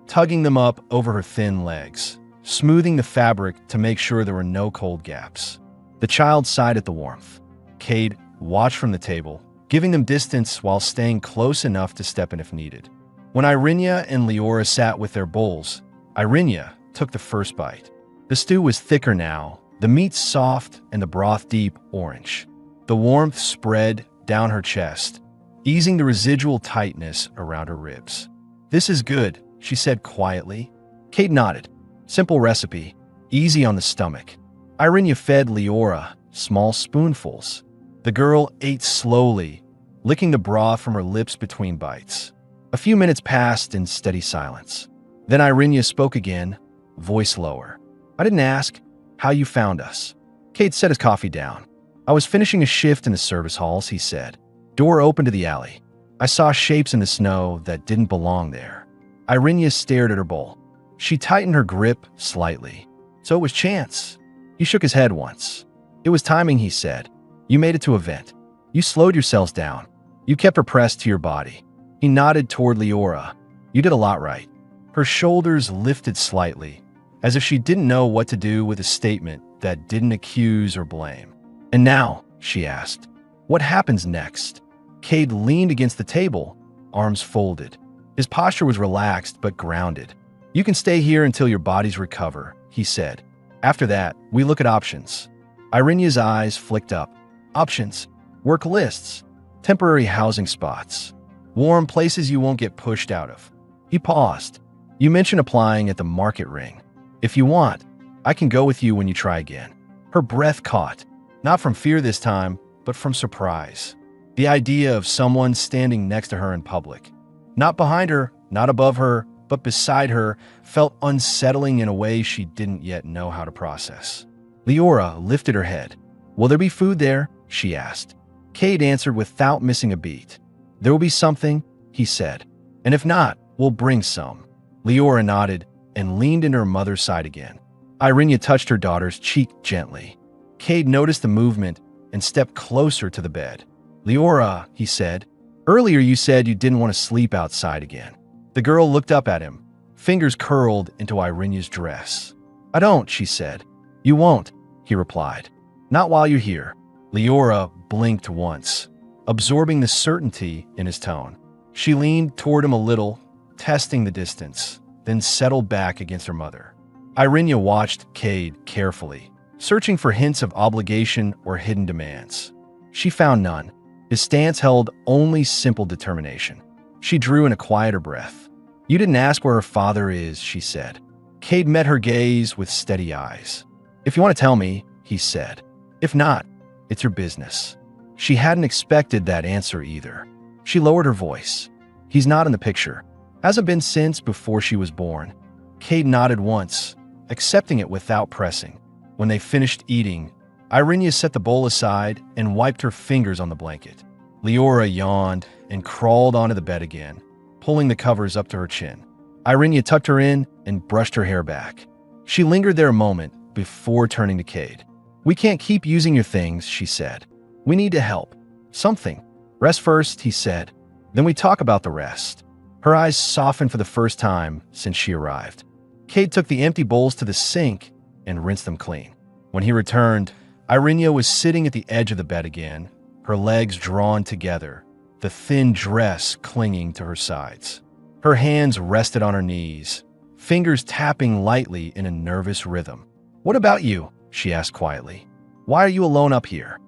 tugging them up over her thin legs, smoothing the fabric to make sure there were no cold gaps. The child sighed at the warmth. Cade watched from the table, giving them distance while staying close enough to step in if needed. When Irenia and Leora sat with their bowls, Irenia took the first bite. The stew was thicker now, the meat soft and the broth deep orange. The warmth spread down her chest, easing the residual tightness around her ribs. "This is good," she said quietly. Cade nodded. "Simple recipe, easy on the stomach." Irenia fed Leora small spoonfuls. The girl ate slowly, licking the broth from her lips between bites. A few minutes passed in steady silence. Then Irenia spoke again, voice lower. "I didn't ask how you found us." Cade set his coffee down. "I was finishing a shift in the service halls," he said. "Door open to the alley. I saw shapes in the snow that didn't belong there." Irenia stared at her bowl. She tightened her grip slightly. "So it was chance." He shook his head once. "It was timing," he said. "You made it to a vent. You slowed yourselves down. You kept her pressed to your body." He nodded toward Leora. "You did a lot right." Her shoulders lifted slightly, as if she didn't know what to do with a statement that didn't accuse or blame. "And now," she asked, "what happens next?" Cade leaned against the table, arms folded. His posture was relaxed but grounded. "You can stay here until your bodies recover," he said. "After that, we look at options." Irenia's eyes flicked up. "Options? Work lists? Temporary housing spots? Warm places you won't get pushed out of?" He paused. "You mentioned applying at the market ring. If you want, I can go with you when you try again." Her breath caught, not from fear this time, but from surprise. The idea of someone standing next to her in public, not behind her, not above her, but beside her, felt unsettling in a way she didn't yet know how to process. Leora lifted her head. "Will there be food there?" she asked. Cade answered without missing a beat. "There will be something," he said. "And if not, we'll bring some." Leora nodded and leaned into her mother's side again. Irenia touched her daughter's cheek gently. Cade noticed the movement and stepped closer to the bed. "Leora," he said, "earlier you said you didn't want to sleep outside again." The girl looked up at him, fingers curled into Irenia's dress. "I don't," she said. "You won't," he replied. "Not while you're here." Leora blinked once, absorbing the certainty in his tone. She leaned toward him a little, testing the distance, then settled back against her mother. Irenia watched Cade carefully, searching for hints of obligation or hidden demands. She found none. His stance held only simple determination. She drew in a quieter breath. "You didn't ask where her father is," she said. Cade met her gaze with steady eyes. "If you want to tell me," he said. "If not, it's your business." She hadn't expected that answer either. She lowered her voice. "He's not in the picture. Hasn't been since before she was born." Cade nodded once, accepting it without pressing. When they finished eating, Irenia set the bowl aside and wiped her fingers on the blanket. Leora yawned and crawled onto the bed again, pulling the covers up to her chin. Irenia tucked her in and brushed her hair back. She lingered there a moment before turning to Cade. "We can't keep using your things," she said. "We need to help. Something. Rest first," he said. "Then we talk about the rest." Her eyes softened for the first time since she arrived. Cade took the empty bowls to the sink and rinsed them clean. When he returned, Irenia was sitting at the edge of the bed again, her legs drawn together, the thin dress clinging to her sides. Her hands rested on her knees, fingers tapping lightly in a nervous rhythm. "What about you?" she asked quietly. "Why are you alone up here?"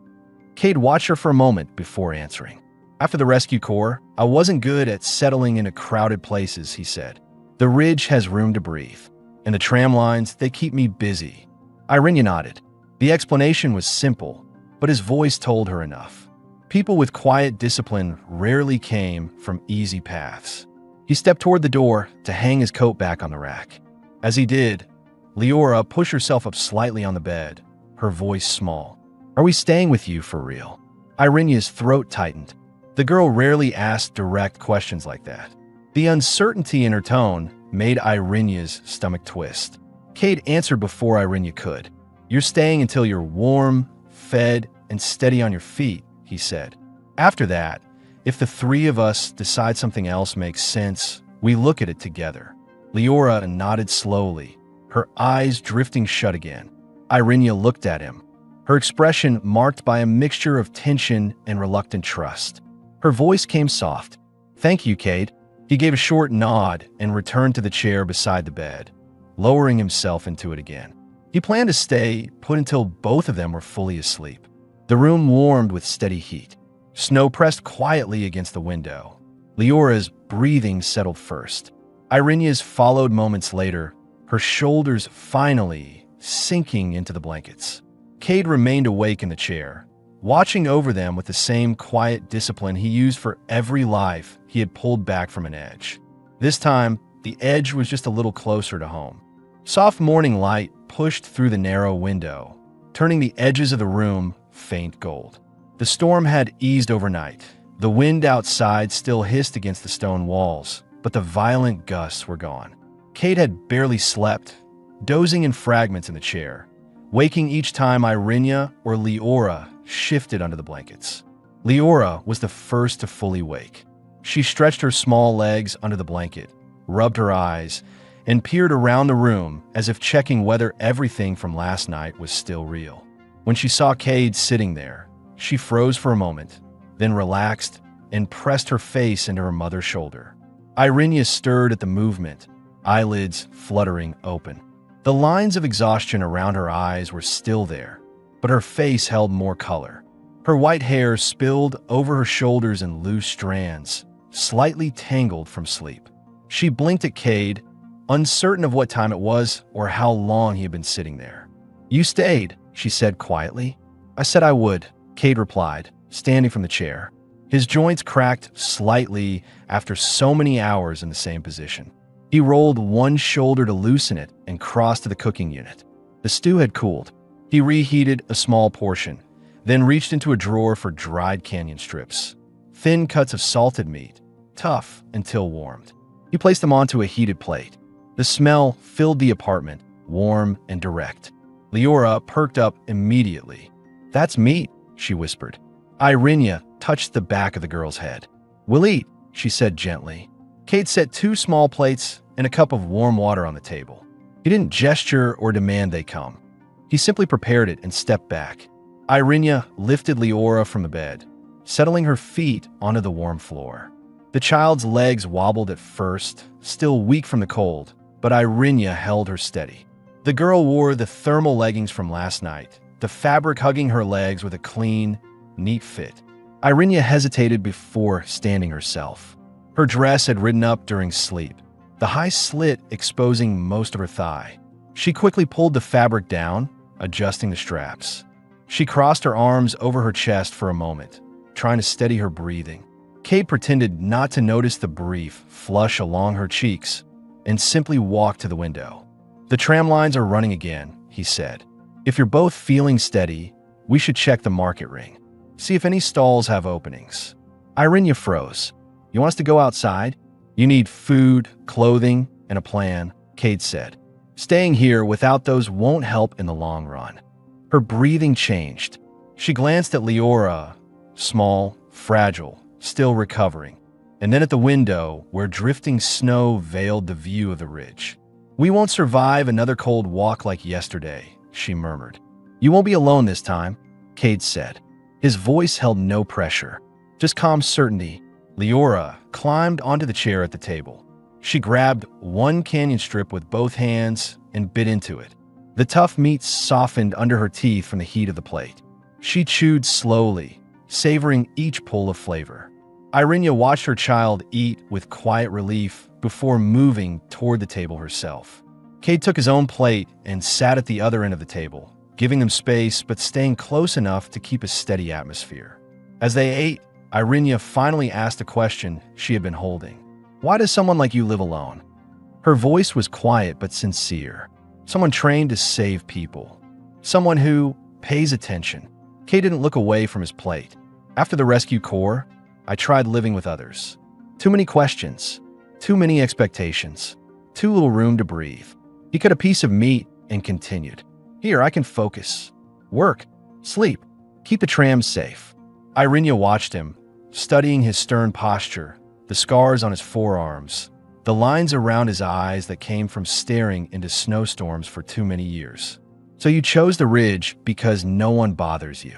Cade watched her for a moment before answering. "After the rescue corps, I wasn't good at settling into crowded places," he said. "The ridge has room to breathe, and the tram lines, they keep me busy." Irenia nodded. The explanation was simple, but his voice told her enough. People with quiet discipline rarely came from easy paths. He stepped toward the door to hang his coat back on the rack. As he did, Leora pushed herself up slightly on the bed, her voice small. "Are we staying with you for real?" Irenia's throat tightened. The girl rarely asked direct questions like that. The uncertainty in her tone made Irenia's stomach twist. Cade answered before Irenia could. "You're staying until you're warm, fed, and steady on your feet," he said. "After that, if the three of us decide something else makes sense, we look at it together." Leora nodded slowly, her eyes drifting shut again. Irenia looked at him, her expression marked by a mixture of tension and reluctant trust. Her voice came soft. "Thank you, Cade." He gave a short nod and returned to the chair beside the bed, lowering himself into it again. He planned to stay put until both of them were fully asleep. The room warmed with steady heat. Snow pressed quietly against the window. Leora's breathing settled first. Irenia's followed moments later, her shoulders finally sinking into the blankets. Cade remained awake in the chair, watching over them with the same quiet discipline he used for every life he had pulled back from an edge. This time, the edge was just a little closer to home. Soft morning light pushed through the narrow window, turning the edges of the room faint gold. The storm had eased overnight. The wind outside still hissed against the stone walls, but the violent gusts were gone. Cade had barely slept, dozing in fragments in the chair, waking each time Irenia or Leora shifted under the blankets. Leora was the first to fully wake. She stretched her small legs under the blanket, rubbed her eyes, and peered around the room as if checking whether everything from last night was still real. When she saw Cade sitting there, she froze for a moment, then relaxed and pressed her face into her mother's shoulder. Irenia stirred at the movement, eyelids fluttering open. The lines of exhaustion around her eyes were still there, but her face held more color. Her white hair spilled over her shoulders in loose strands, slightly tangled from sleep. She blinked at Cade, uncertain of what time it was or how long he had been sitting there. "You stayed," she said quietly. "I said I would," Cade replied, standing from the chair. His joints cracked slightly after so many hours in the same position. He rolled one shoulder to loosen it and crossed to the cooking unit. The stew had cooled. He reheated a small portion, then reached into a drawer for dried canyon strips. Thin cuts of salted meat, tough until warmed. He placed them onto a heated plate. The smell filled the apartment, warm and direct. Leora perked up immediately. "That's meat," she whispered. Irenia touched the back of the girl's head. "We'll eat," she said gently. Cade set 2 small plates and a cup of warm water on the table. He didn't gesture or demand they come. He simply prepared it and stepped back. Irenia lifted Leora from the bed, settling her feet onto the warm floor. The child's legs wobbled at first, still weak from the cold, but Irenia held her steady. The girl wore the thermal leggings from last night, the fabric hugging her legs with a clean, neat fit. Irenia hesitated before standing herself. Her dress had ridden up during sleep, the high slit exposing most of her thigh. She quickly pulled the fabric down, adjusting the straps. She crossed her arms over her chest for a moment, trying to steady her breathing. Kate pretended not to notice the brief flush along her cheeks and simply walked to the window. "The tram lines are running again," he said. "If you're both feeling steady, we should check the market ring. See if any stalls have openings." Irenia froze. "You want us to go outside?" "You need food, clothing, and a plan," Kate said. "Staying here without those won't help in the long run." Her breathing changed. She glanced at Leora, small, fragile, still recovering, and then at the window where drifting snow veiled the view of the ridge. "We won't survive another cold walk like yesterday," she murmured. "You won't be alone this time," Cade said. His voice held no pressure, just calm certainty. Leora climbed onto the chair at the table. She grabbed one canyon strip with both hands and bit into it. The tough meat softened under her teeth from the heat of the plate. She chewed slowly, savoring each pull of flavor. Irenia watched her child eat with quiet relief before moving toward the table herself. Cade took his own plate and sat at the other end of the table, giving them space but staying close enough to keep a steady atmosphere. As they ate, Irenia finally asked a question she had been holding. "Why does someone like you live alone?" Her voice was quiet but sincere. Someone trained to save people. Someone who pays attention. Cade didn't look away from his plate. "After the rescue corps, I tried living with others. Too many questions. Too many expectations. Too little room to breathe." He cut a piece of meat and continued. "Here, I can focus. Work. Sleep. Keep the trams safe." Irenia watched him, studying his stern posture, the scars on his forearms, the lines around his eyes that came from staring into snowstorms for too many years. "So you chose the ridge because no one bothers you."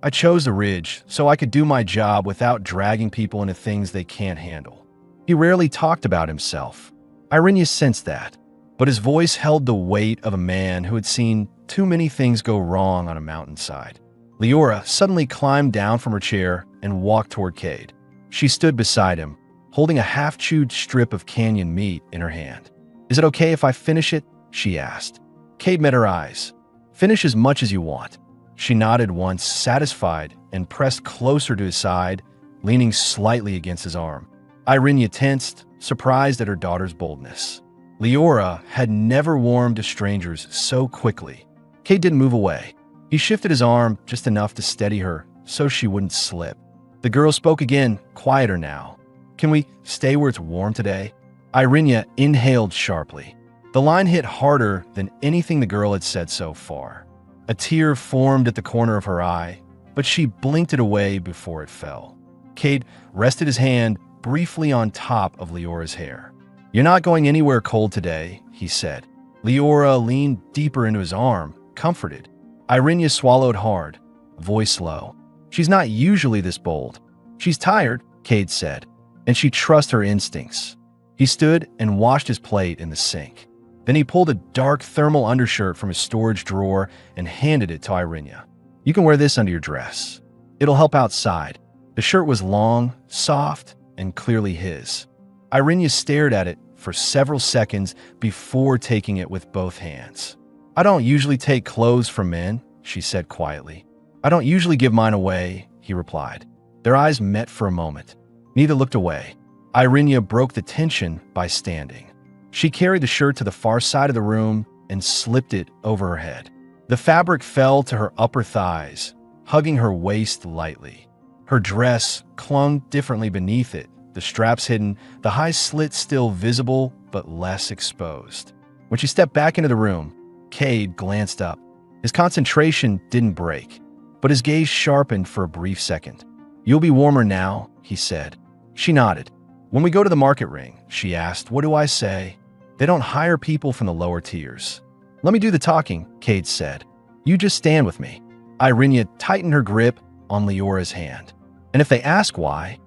"I chose the ridge so I could do my job without dragging people into things they can't handle." He rarely talked about himself. Irenia sensed that, but his voice held the weight of a man who had seen too many things go wrong on a mountainside. Leora suddenly climbed down from her chair and walked toward Cade. She stood beside him, holding a half-chewed strip of canyon meat in her hand. "Is it okay if I finish it?" she asked. Cade met her eyes. "Finish as much as you want." She nodded once, satisfied, and pressed closer to his side, leaning slightly against his arm. Irenia tensed, surprised at her daughter's boldness. Leora had never warmed to strangers so quickly. Cade didn't move away. He shifted his arm just enough to steady her so she wouldn't slip. The girl spoke again, quieter now. "Can we stay where it's warm today?" Irenia inhaled sharply. The line hit harder than anything the girl had said so far. A tear formed at the corner of her eye, but she blinked it away before it fell. Cade rested his hand briefly on top of Leora's hair. "You're not going anywhere cold today," he said. Leora leaned deeper into his arm, comforted. Irenia swallowed hard, voice low. "She's not usually this bold. She's tired," Cade said, "and she trusts her instincts." He stood and washed his plate in the sink. Then he pulled a dark thermal undershirt from his storage drawer and handed it to Irenia. "You can wear this under your dress. It'll help outside." The shirt was long, soft, and clearly his. Irenia stared at it for several seconds before taking it with both hands. "I don't usually take clothes from men," she said quietly. "I don't usually give mine away," he replied. Their eyes met for a moment. Neither looked away. Irenia broke the tension by standing. She carried the shirt to the far side of the room and slipped it over her head. The fabric fell to her upper thighs, hugging her waist lightly. Her dress clung differently beneath it, the straps hidden, the high slit still visible but less exposed. When she stepped back into the room, Cade glanced up. His concentration didn't break, but his gaze sharpened for a brief second. "You'll be warmer now," he said. She nodded. "When we go to the market ring," she asked, "what do I say?" "They don't hire people from the lower tiers." "Let me do the talking," Cade said. "You just stand with me." Irenia tightened her grip on Leora's hand. And if they ask why,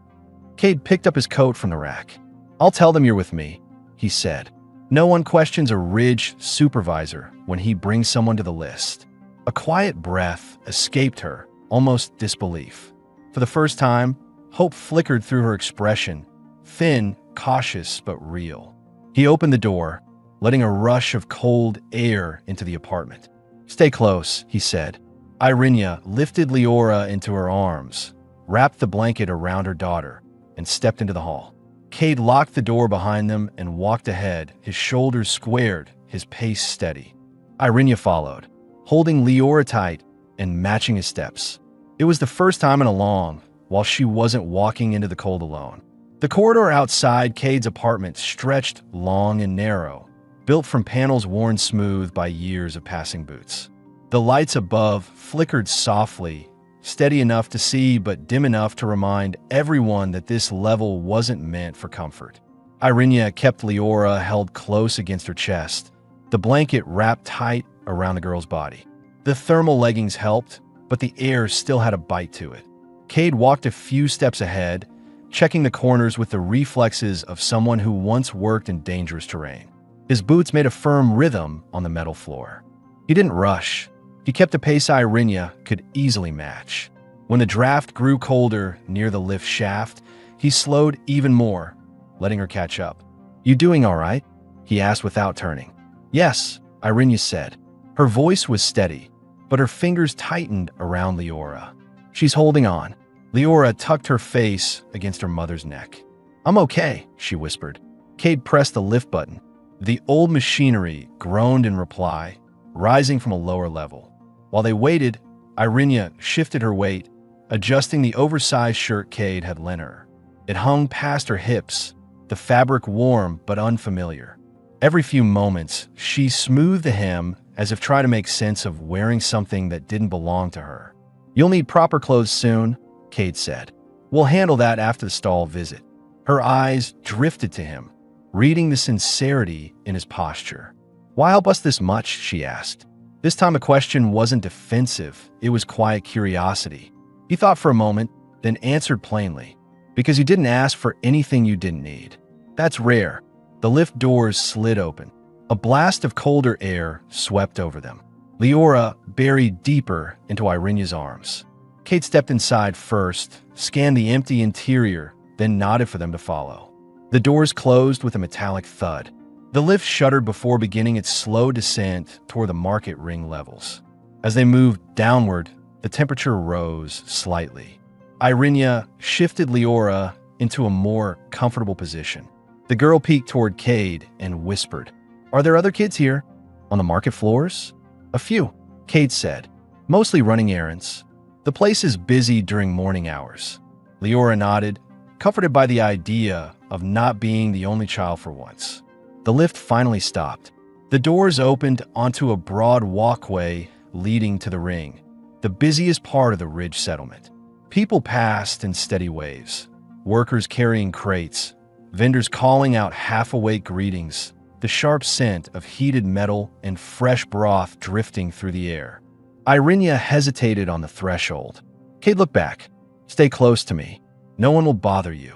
Cade picked up his coat from the rack. I'll tell them you're with me, he said. No one questions a Ridge supervisor when he brings someone to the list. A quiet breath escaped her, almost disbelief. For the first time, hope flickered through her expression, thin, cautious, but real. He opened the door, letting a rush of cold air into the apartment. Stay close, he said. Irenia lifted Leora into her arms, wrapped the blanket around her daughter, and stepped into the hall. Cade locked the door behind them and walked ahead, his shoulders squared, his pace steady. Irenia followed, holding Leora tight and matching his steps. It was the first time in a long while she wasn't walking into the cold alone. The corridor outside Cade's apartment stretched long and narrow, built from panels worn smooth by years of passing boots. The lights above flickered softly, steady enough to see but dim enough to remind everyone that this level wasn't meant for comfort. Irenia kept Leora held close against her chest, the blanket wrapped tight around the girl's body. The thermal leggings helped, but the air still had a bite to it. Cade walked a few steps ahead, checking the corners with the reflexes of someone who once worked in dangerous terrain. His boots made a firm rhythm on the metal floor. He didn't rush. He kept a pace Irenia could easily match. When the draft grew colder near the lift shaft, he slowed even more, letting her catch up. You doing all right? He asked without turning. Yes, Irenia said. Her voice was steady, but her fingers tightened around Leora. She's holding on. Leora tucked her face against her mother's neck. I'm okay, she whispered. Cade pressed the lift button. The old machinery groaned in reply, rising from a lower level. While they waited, Irenia shifted her weight, adjusting the oversized shirt Cade had lent her. It hung past her hips, the fabric warm but unfamiliar. Every few moments, she smoothed the hem as if trying to make sense of wearing something that didn't belong to her. You'll need proper clothes soon, Cade said. We'll handle that after the stall visit. Her eyes drifted to him, reading the sincerity in his posture. Why help us this much? She asked. This time the question wasn't defensive, it was quiet curiosity. He thought for a moment, then answered plainly. Because you didn't ask for anything you didn't need. That's rare. The lift doors slid open. A blast of colder air swept over them. Leora buried deeper into Irenia's arms. Cade stepped inside first, scanned the empty interior, then nodded for them to follow. The doors closed with a metallic thud. The lift shuddered before beginning its slow descent toward the market ring levels. As they moved downward, the temperature rose slightly. Irenia shifted Leora into a more comfortable position. The girl peeked toward Cade and whispered, Are there other kids here? On the market floors? A few, Cade said, mostly running errands. The place is busy during morning hours. Leora nodded, comforted by the idea of not being the only child for once. The lift finally stopped. The doors opened onto a broad walkway leading to the ring, the busiest part of the Ridge settlement. People passed in steady waves, workers carrying crates, vendors calling out half-awake greetings, the sharp scent of heated metal and fresh broth drifting through the air. Irenia hesitated on the threshold. Cade looked back. Stay close to me. No one will bother you.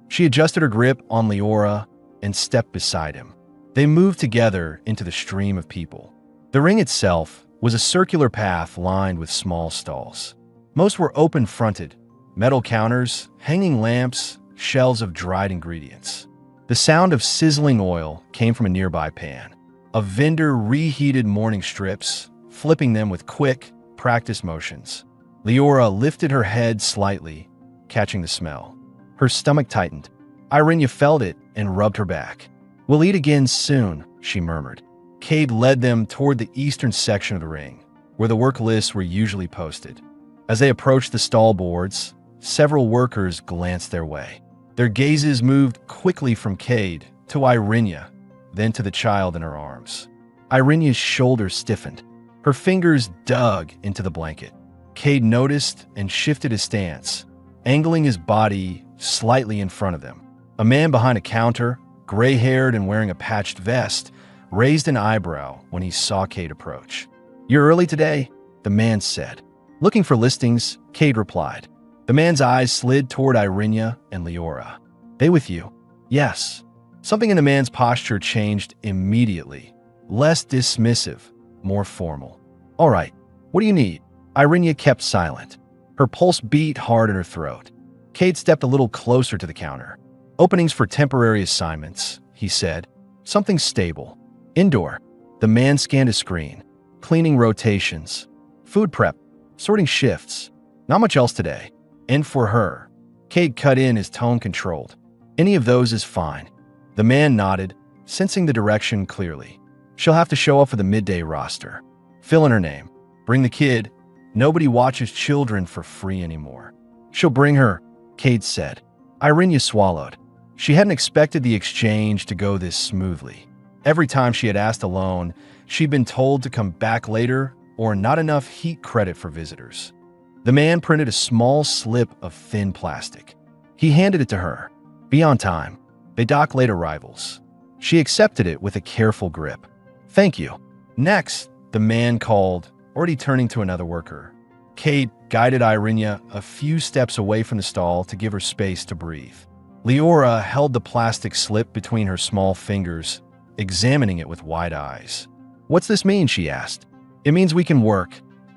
She adjusted her grip on Leora and stepped beside him. They moved together into the stream of people. The ring itself was a circular path lined with small stalls. Most were open-fronted, metal counters, hanging lamps, shelves of dried ingredients. The sound of sizzling oil came from a nearby pan. A vendor reheated morning strips, flipping them with quick, practiced motions. Leora lifted her head slightly, catching the smell. Her stomach tightened. Irenia felt it and rubbed her back. We'll eat again soon, she murmured. Cade led them toward the eastern section of the ring, where the work lists were usually posted. As they approached the stall boards, several workers glanced their way. Their gazes moved quickly from Cade to Irenia, then to the child in her arms. Irenia's shoulders stiffened. Her fingers dug into the blanket. Cade noticed and shifted his stance, angling his body slightly in front of them. A man behind a counter, gray-haired and wearing a patched vest, raised an eyebrow when he saw Cade approach. You're early today, the man said. Looking for listings, Cade replied. The man's eyes slid toward Irenia and Leora. They with you? Yes. Something in the man's posture changed immediately. Less dismissive, more formal. All right, what do you need? Irenia kept silent. Her pulse beat hard in her throat. Cade stepped a little closer to the counter. Openings for temporary assignments, he said. Something stable. Indoor. The man scanned his screen. Cleaning rotations. Food prep. Sorting shifts. Not much else today. And for her. Cade cut in, his tone controlled. Any of those is fine. The man nodded, sensing the direction clearly. She'll have to show up for the midday roster. Fill in her name. Bring the kid. Nobody watches children for free anymore. She'll bring her, Cade said. Irenia swallowed. She hadn't expected the exchange to go this smoothly. Every time she had asked alone, she'd been told to come back later or not enough heat credit for visitors. The man printed a small slip of thin plastic. He handed it to her. Be on time. They dock late arrivals. She accepted it with a careful grip. Thank you. Next, the man called, already turning to another worker. Cade guided Irenia a few steps away from the stall to give her space to breathe. Leora held the plastic slip between her small fingers, examining it with wide eyes. What's this mean? She asked. It means we can work,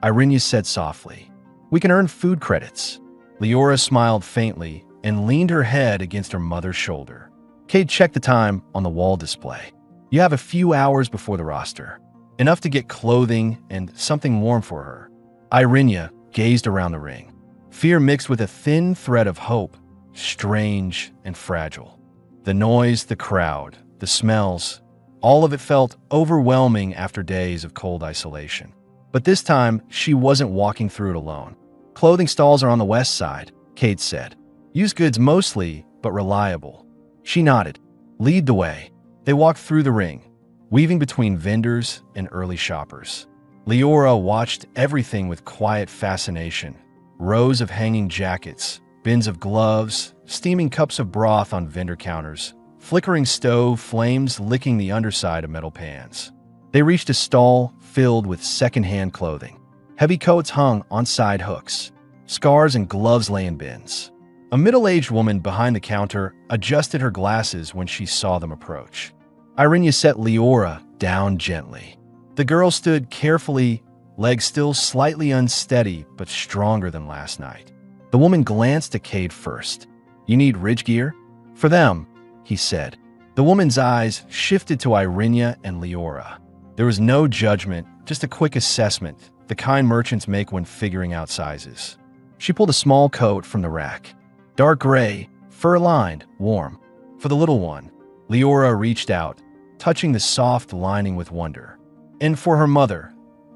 Irenia said softly. We can earn food credits. Leora smiled faintly and leaned her head against her mother's shoulder. Cade checked the time on the wall display. You have a few hours before the roster. Enough to get clothing and something warm for her. Irenia gazed around the ring. Fear mixed with a thin thread of hope, strange and fragile. The noise, the crowd, the smells, all of it felt overwhelming after days of cold isolation. But this time, she wasn't walking through it alone. Clothing stalls are on the west side, Cade said. Used goods mostly, but reliable. She nodded. Lead the way. They walked through the ring, weaving between vendors and early shoppers. Leora watched everything with quiet fascination. Rows of hanging jackets, bins of gloves, steaming cups of broth on vendor counters, flickering stove flames licking the underside of metal pans. They reached a stall filled with secondhand clothing. Heavy coats hung on side hooks. Scarves and gloves lay in bins. A middle-aged woman behind the counter adjusted her glasses when she saw them approach. Irenia set Leora down gently. The girl stood carefully, legs still slightly unsteady but stronger than last night. The woman glanced at Cade first. You need ridge gear? For them, he said. The woman's eyes shifted to Irenia and Leora. There was no judgment, just a quick assessment, the kind merchants make when figuring out sizes. She pulled a small coat from the rack. Dark gray, fur-lined, warm. For the little one, Leora reached out, touching the soft lining with wonder. And for her mother,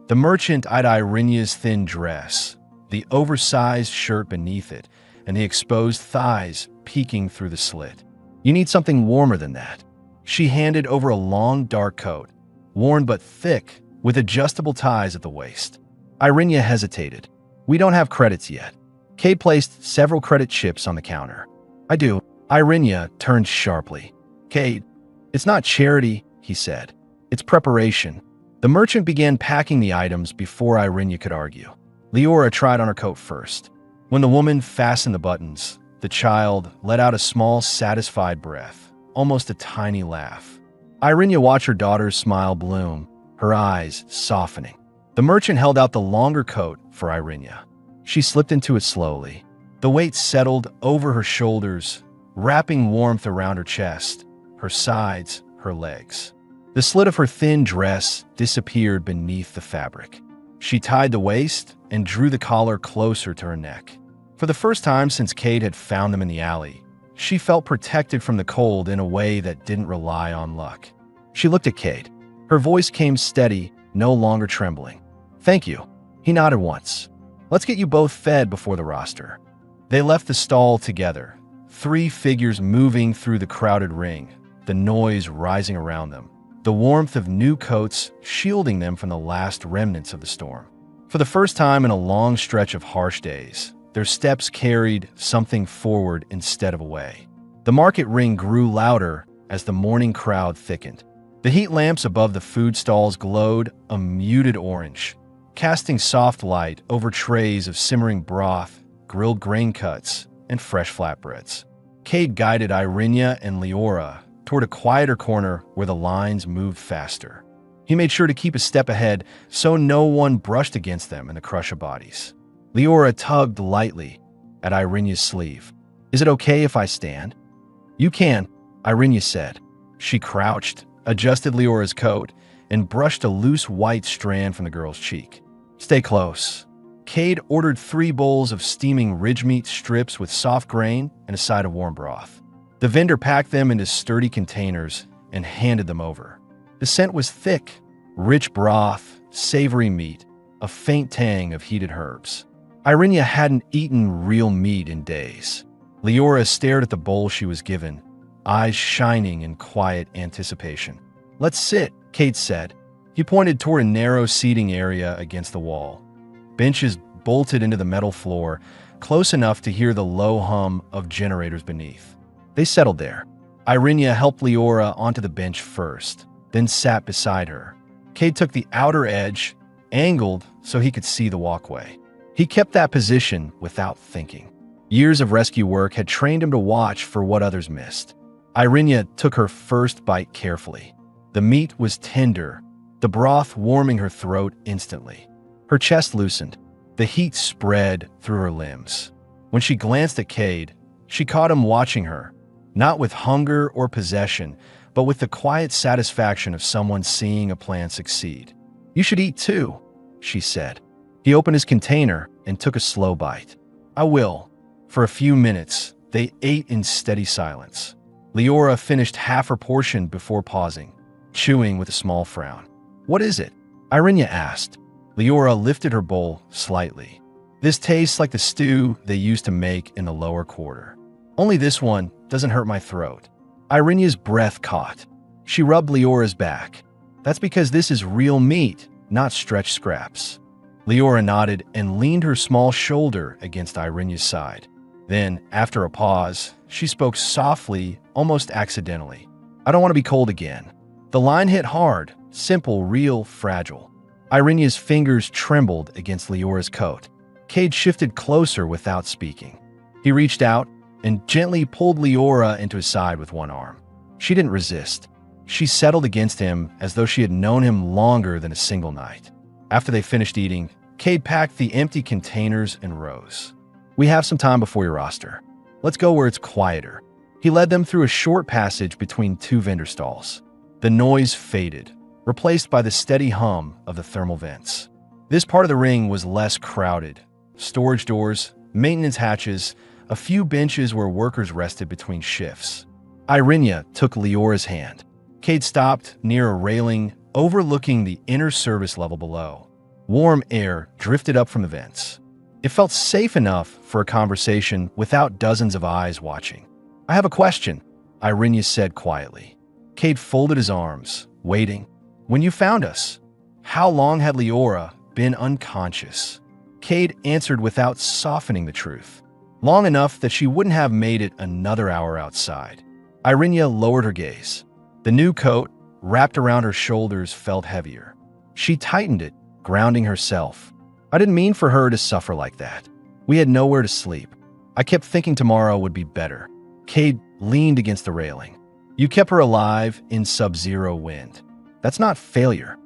the merchant eyed Irenia's thin dress, the oversized shirt beneath it, and the exposed thighs peeking through the slit. You need something warmer than that. She handed over a long, dark coat, worn but thick, with adjustable ties at the waist. Irenia hesitated. We don't have credits yet. Cade placed several credit chips on the counter. I do. Irenia turned sharply. Cade, it's not charity, he said. It's preparation. The merchant began packing the items before Irenia could argue. Leora tried on her coat first. When the woman fastened the buttons, the child let out a small, satisfied breath, almost a tiny laugh. Irenia watched her daughter's smile bloom, her eyes softening. The merchant held out the longer coat for Irenia. She slipped into it slowly. The weight settled over her shoulders, wrapping warmth around her chest, her sides, her legs. The slit of her thin dress disappeared beneath the fabric. She tied the waist and drew the collar closer to her neck. For the first time since Cade had found them in the alley, she felt protected from the cold in a way that didn't rely on luck. She looked at Cade. Her voice came steady, no longer trembling. Thank you. He nodded once. Let's get you both fed before the roster. They left the stall together, 3 figures moving through the crowded ring, the noise rising around them, the warmth of new coats shielding them from the last remnants of the storm. For the first time in a long stretch of harsh days, their steps carried something forward instead of away. The market ring grew louder as the morning crowd thickened. The heat lamps above the food stalls glowed a muted orange, casting soft light over trays of simmering broth, grilled grain cuts, and fresh flatbreads. Cade guided Irenia and Leora toward a quieter corner where the lines moved faster. He made sure to keep a step ahead so no one brushed against them in the crush of bodies. Leora tugged lightly at Irenia's sleeve. "Is it okay if I stand?" "You can," Irenia said. She crouched, adjusted Leora's coat, and brushed a loose white strand from the girl's cheek. "Stay close." Cade ordered 3 bowls of steaming ridge meat strips with soft grain and a side of warm broth. The vendor packed them into sturdy containers and handed them over. The scent was thick, rich broth, savory meat, a faint tang of heated herbs. Irenia hadn't eaten real meat in days. Leora stared at the bowl she was given, eyes shining in quiet anticipation. "Let's sit," Cade said. He pointed toward a narrow seating area against the wall. Benches bolted into the metal floor, close enough to hear the low hum of generators beneath. They settled there. Irenia helped Leora onto the bench first, then sat beside her. Cade took the outer edge, angled so he could see the walkway. He kept that position without thinking. Years of rescue work had trained him to watch for what others missed. Irenia took her first bite carefully. The meat was tender, the broth warming her throat instantly. Her chest loosened. The heat spread through her limbs. When she glanced at Cade, she caught him watching her, not with hunger or possession, but with the quiet satisfaction of someone seeing a plan succeed. "You should eat too," she said. He opened his container and took a slow bite. "I will." For a few minutes, they ate in steady silence. Leora finished half her portion before pausing, chewing with a small frown. "What is it?" Irenia asked. Leora lifted her bowl slightly. "This tastes like the stew they used to make in the lower quarter. Only this one doesn't hurt my throat." Irenia's breath caught. She rubbed Leora's back. "That's because this is real meat, not stretched scraps." Leora nodded and leaned her small shoulder against Irenia's side. Then, after a pause, she spoke softly, almost accidentally. "I don't want to be cold again." The line hit hard, simple, real, fragile. Irenia's fingers trembled against Leora's coat. Cade shifted closer without speaking. He reached out and gently pulled Leora into his side with one arm. She didn't resist. She settled against him as though she had known him longer than a single night. After they finished eating, Cade packed the empty containers and rose. "We have some time before your roster. Let's go where it's quieter." He led them through a short passage between 2 vendor stalls. The noise faded, replaced by the steady hum of the thermal vents. This part of the ring was less crowded. Storage doors, maintenance hatches, a few benches where workers rested between shifts. Irenia took Leora's hand. Cade stopped near a railing overlooking the inner service level below. Warm air drifted up from the vents. It felt safe enough for a conversation without dozens of eyes watching. "I have a question," Irenia said quietly. Cade folded his arms, waiting. "When you found us, how long had Leora been unconscious?" Cade answered without softening the truth. "Long enough that she wouldn't have made it another hour outside." Irenia lowered her gaze. The new coat, wrapped around her shoulders, felt heavier. She tightened it, grounding herself. "I didn't mean for her to suffer like that. We had nowhere to sleep. I kept thinking tomorrow would be better." Cade leaned against the railing. "You kept her alive in sub-zero wind. That's not failure."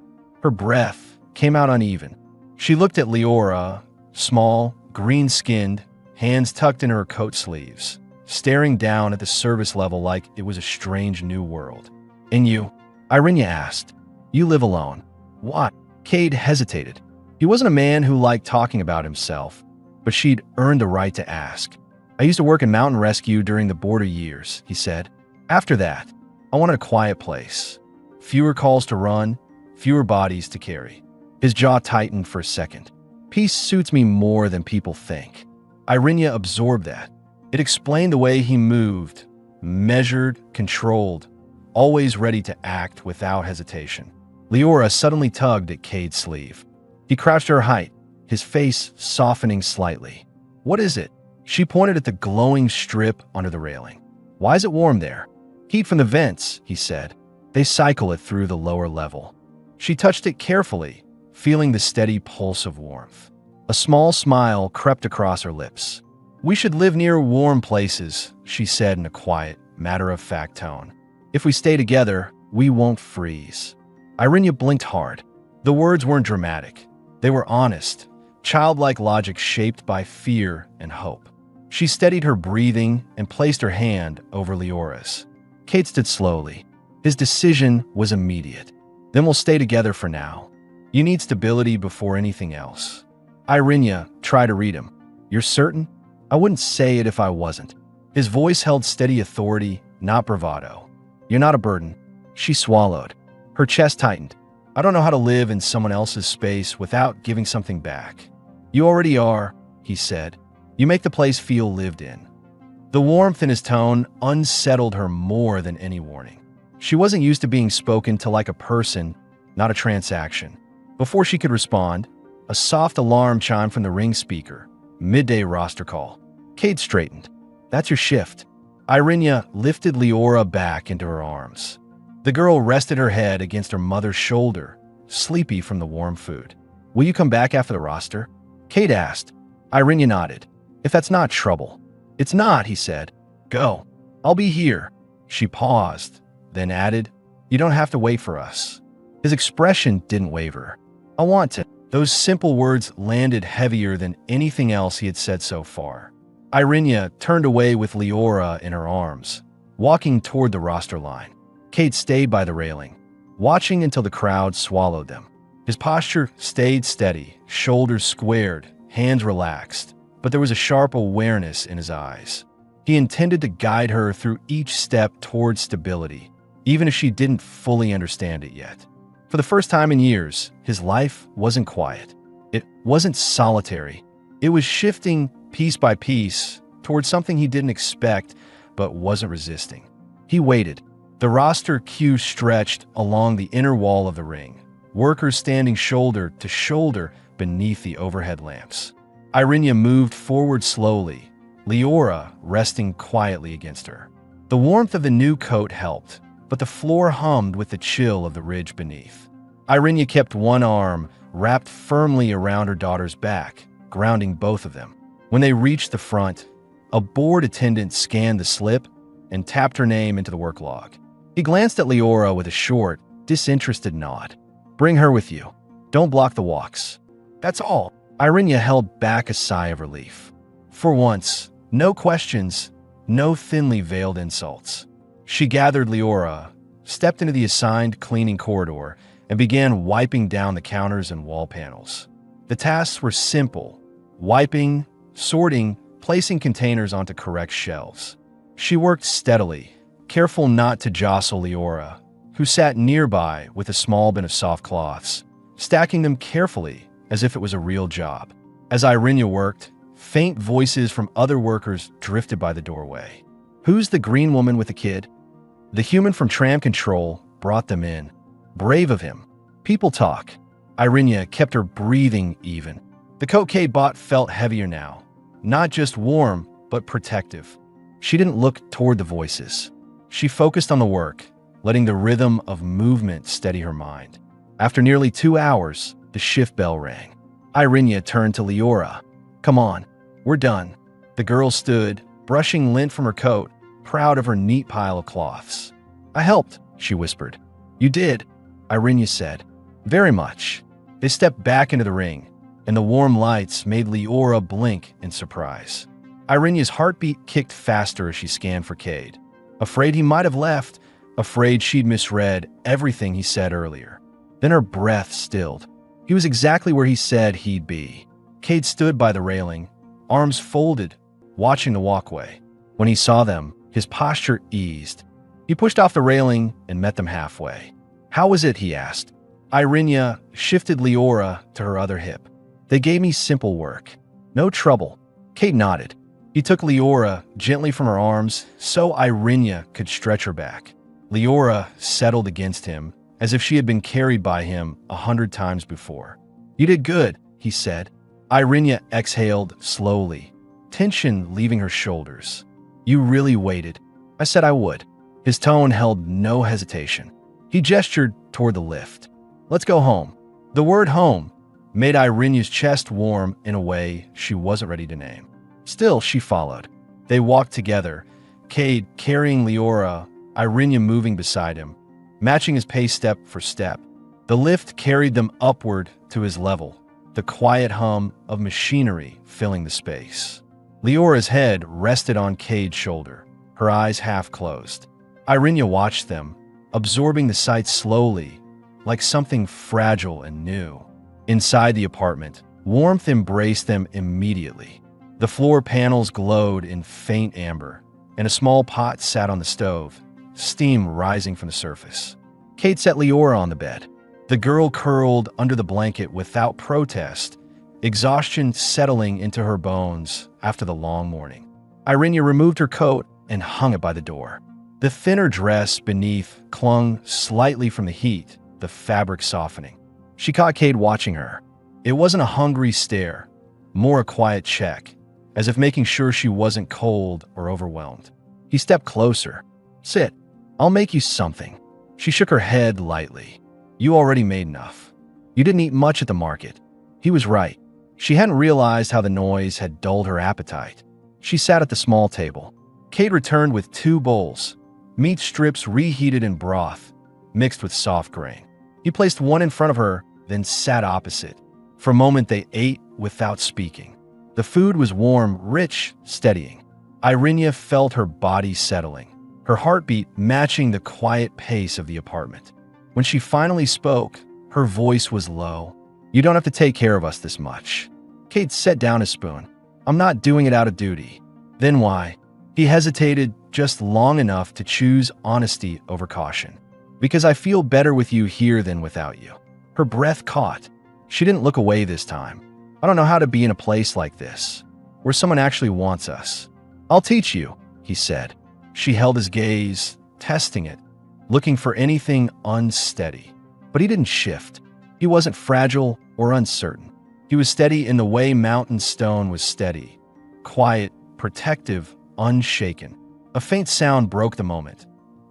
Her breath came out uneven. She looked at Leora, small, green-skinned, hands tucked in her coat sleeves, staring down at the service level like it was a strange new world. "And you?" Irenia asked. "You live alone." "Why?" Cade hesitated. He wasn't a man who liked talking about himself, but she'd earned the right to ask. "I used to work in mountain rescue during the border years," he said. "After that, I wanted a quiet place. Fewer calls to run, fewer bodies to carry." His jaw tightened for a second. "Peace suits me more than people think." Irenia absorbed that. It explained the way he moved, measured, controlled, always ready to act without hesitation. Leora suddenly tugged at Cade's sleeve. He crouched to her height, his face softening slightly. "What is it?" She pointed at the glowing strip under the railing. "Why is it warm there?" "Heat from the vents," he said. "They cycle it through the lower level." She touched it carefully, feeling the steady pulse of warmth. A small smile crept across her lips. "We should live near warm places," she said in a quiet, matter-of-fact tone. "If we stay together, we won't freeze." Irinia blinked hard. The words weren't dramatic. They were honest, childlike logic shaped by fear and hope. She steadied her breathing and placed her hand over Leora's. Kate stood slowly. His decision was immediate. "Then we'll stay together for now. You need stability before anything else." Irinia tried to read him. "You're certain?" "I wouldn't say it if I wasn't." His voice held steady authority, not bravado. "You're not a burden." She swallowed. Her chest tightened. "I don't know how to live in someone else's space without giving something back." "You already are," he said. "You make the place feel lived in." The warmth in his tone unsettled her more than any warning. She wasn't used to being spoken to like a person, not a transaction. Before she could respond, a soft alarm chimed from the ring speaker. Midday roster call. Kate straightened. "That's your shift." Irinia lifted Leora back into her arms. The girl rested her head against her mother's shoulder, sleepy from the warm food. "Will you come back after the roster?" Kate asked. Irinia nodded. "If that's not trouble." "It's not," he said. "Go. I'll be here." She paused, then added, "You don't have to wait for us." His expression didn't waver. "I want to." Those simple words landed heavier than anything else he had said so far. Irinia turned away with Leora in her arms, walking toward the roster line. Kate stayed by the railing, watching until the crowd swallowed them. His posture stayed steady, shoulders squared, hands relaxed, but there was a sharp awareness in his eyes. He intended to guide her through each step towards stability, even if she didn't fully understand it yet. For the first time in years, his life wasn't quiet. It wasn't solitary. It was shifting piece by piece towards something he didn't expect but wasn't resisting. He waited. The roster queue stretched along the inner wall of the ring, workers standing shoulder to shoulder beneath the overhead lamps. Irinia moved forward slowly, Leora resting quietly against her. The warmth of the new coat helped, but the floor hummed with the chill of the ridge beneath. Irinia kept one arm wrapped firmly around her daughter's back, grounding both of them. When they reached the front, a board attendant scanned the slip and tapped her name into the work log. He glanced at Leora with a short, disinterested nod. "Bring her with you. Don't block the walks." "That's all." Irinia held back a sigh of relief. For once, no questions, no thinly veiled insults. She gathered Leora, stepped into the assigned cleaning corridor, and began wiping down the counters and wall panels. The tasks were simple: wiping, sorting, placing containers onto correct shelves. She worked steadily, careful not to jostle Leora, who sat nearby with a small bin of soft cloths, stacking them carefully as if it was a real job. As Irinia worked, faint voices from other workers drifted by the doorway. "Who's the green woman with the kid?" The human from tram control brought them in. Brave of him. People talk. Irinia kept her breathing even. The coat Kate bought felt heavier now. Not just warm, but protective. She didn't look toward the voices. She focused on the work, letting the rhythm of movement steady her mind. After nearly 2 hours, the shift bell rang. Irinia turned to Leora. "Come on, we're done." The girl stood, brushing lint from her coat, proud of her neat pile of cloths. "I helped," she whispered. "You did," Irinia said. "Very much." They stepped back into the ring, and the warm lights made Leora blink in surprise. Irinia's heartbeat kicked faster as she scanned for Cade. Afraid he might have left, afraid she'd misread everything he said earlier. Then her breath stilled. He was exactly where he said he'd be. Cade stood by the railing, arms folded, watching the walkway. When he saw them, his posture eased. He pushed off the railing and met them halfway. "How was it?" he asked. Irinia shifted Leora to her other hip. "They gave me simple work. No trouble." Cade nodded. He took Leora gently from her arms so Irinia could stretch her back. Leora settled against him as if she had been carried by him 100 times before. "You did good," he said. Irinia exhaled slowly, tension leaving her shoulders. "You really waited." "I said I would." His tone held no hesitation. He gestured toward the lift. "Let's go home." The word home made Irenia's chest warm in a way she wasn't ready to name. Still, she followed. They walked together, Cade carrying Leora, Irenia moving beside him, matching his pace step for step. The lift carried them upward to his level, the quiet hum of machinery filling the space. Leora's head rested on Cade's shoulder, her eyes half closed. Irenia watched them, absorbing the sight slowly, like something fragile and new. Inside the apartment, warmth embraced them immediately. The floor panels glowed in faint amber, and a small pot sat on the stove, steam rising from the surface. Cade set Leora on the bed. The girl curled under the blanket without protest, exhaustion settling into her bones after the long morning. Irenia removed her coat and hung it by the door. The thinner dress beneath clung slightly from the heat, the fabric softening. She caught Cade watching her. It wasn't a hungry stare, more a quiet check, as if making sure she wasn't cold or overwhelmed. He stepped closer. "Sit. I'll make you something." She shook her head lightly. "You already made enough. You didn't eat much at the market." He was right. She hadn't realized how the noise had dulled her appetite. She sat at the small table. Cade returned with 2 bowls, meat strips reheated in broth, mixed with soft grain. He placed one in front of her, then sat opposite. For a moment they ate without speaking. The food was warm, rich, steadying. Irenia felt her body settling, her heartbeat matching the quiet pace of the apartment. When she finally spoke, her voice was low. "You don't have to take care of us this much." Cade set down his spoon. "I'm not doing it out of duty." "Then why?" He hesitated just long enough to choose honesty over caution. "Because I feel better with you here than without you." Her breath caught. She didn't look away this time. "I don't know how to be in a place like this, where someone actually wants us." "I'll teach you," he said. She held his gaze, testing it, looking for anything unsteady. But he didn't shift. He wasn't fragile or uncertain. He was steady in the way mountain stone was steady. Quiet, protective, unshaken. A faint sound broke the moment.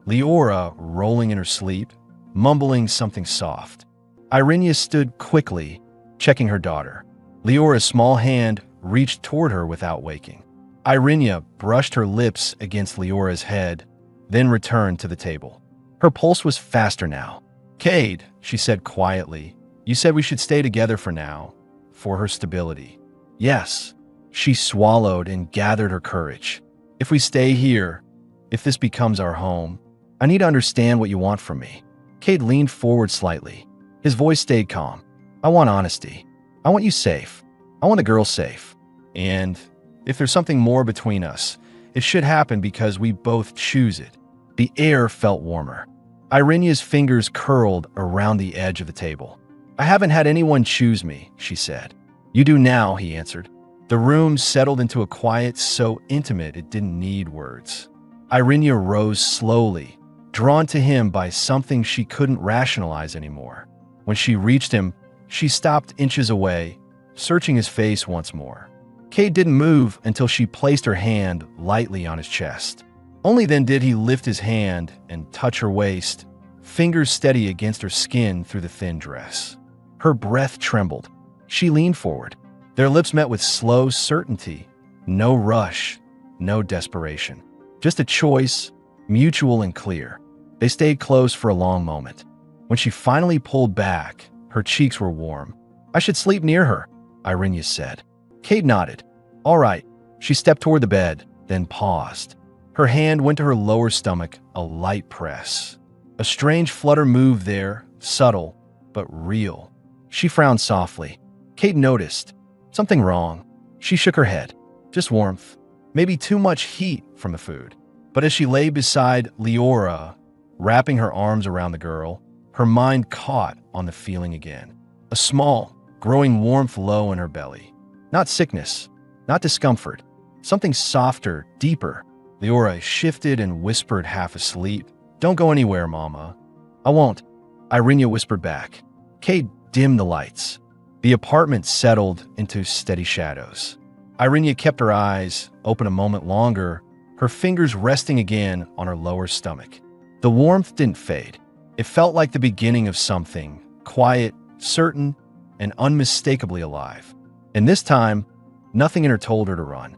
Leora, rolling in her sleep, mumbling something soft. Irenia stood quickly, checking her daughter. Leora's small hand reached toward her without waking. Irenia brushed her lips against Leora's head, then returned to the table. Her pulse was faster now. "Cade," she said quietly, "you said we should stay together for now, for her stability." "Yes." She swallowed and gathered her courage. "If we stay here, if this becomes our home, I need to understand what you want from me." Cade leaned forward slightly. His voice stayed calm. "I want honesty. I want you safe. I want the girl safe. And if there's something more between us, it should happen because we both choose it." The air felt warmer. Irenia's fingers curled around the edge of the table. "I haven't had anyone choose me," she said. "You do now," he answered. The room settled into a quiet so intimate it didn't need words. Irenia rose slowly, drawn to him by something she couldn't rationalize anymore. When she reached him, she stopped inches away, searching his face once more. Cade didn't move until she placed her hand lightly on his chest. Only then did he lift his hand and touch her waist, fingers steady against her skin through the thin dress. Her breath trembled. She leaned forward. Their lips met with slow certainty. No rush, no desperation. Just a choice, mutual and clear. They stayed close for a long moment. When she finally pulled back, her cheeks were warm. "I should sleep near her," Irenia said. Cade nodded. "All right." She stepped toward the bed, then paused. Her hand went to her lower stomach, a light press. A strange flutter moved there, subtle, but real. She frowned softly. Cade noticed. Something wrong. She shook her head. Just warmth. Maybe too much heat from the food. But as she lay beside Leora, wrapping her arms around the girl, her mind caught on the feeling again. A small, growing warmth low in her belly. Not sickness, not discomfort. Something softer, deeper. Leora shifted and whispered half asleep. "Don't go anywhere, Mama." "I won't," Irenia whispered back. Cade dimmed the lights. The apartment settled into steady shadows. Irenia kept her eyes open a moment longer, her fingers resting again on her lower stomach. The warmth didn't fade. It felt like the beginning of something, quiet, certain, and unmistakably alive. And this time, nothing in her told her to run.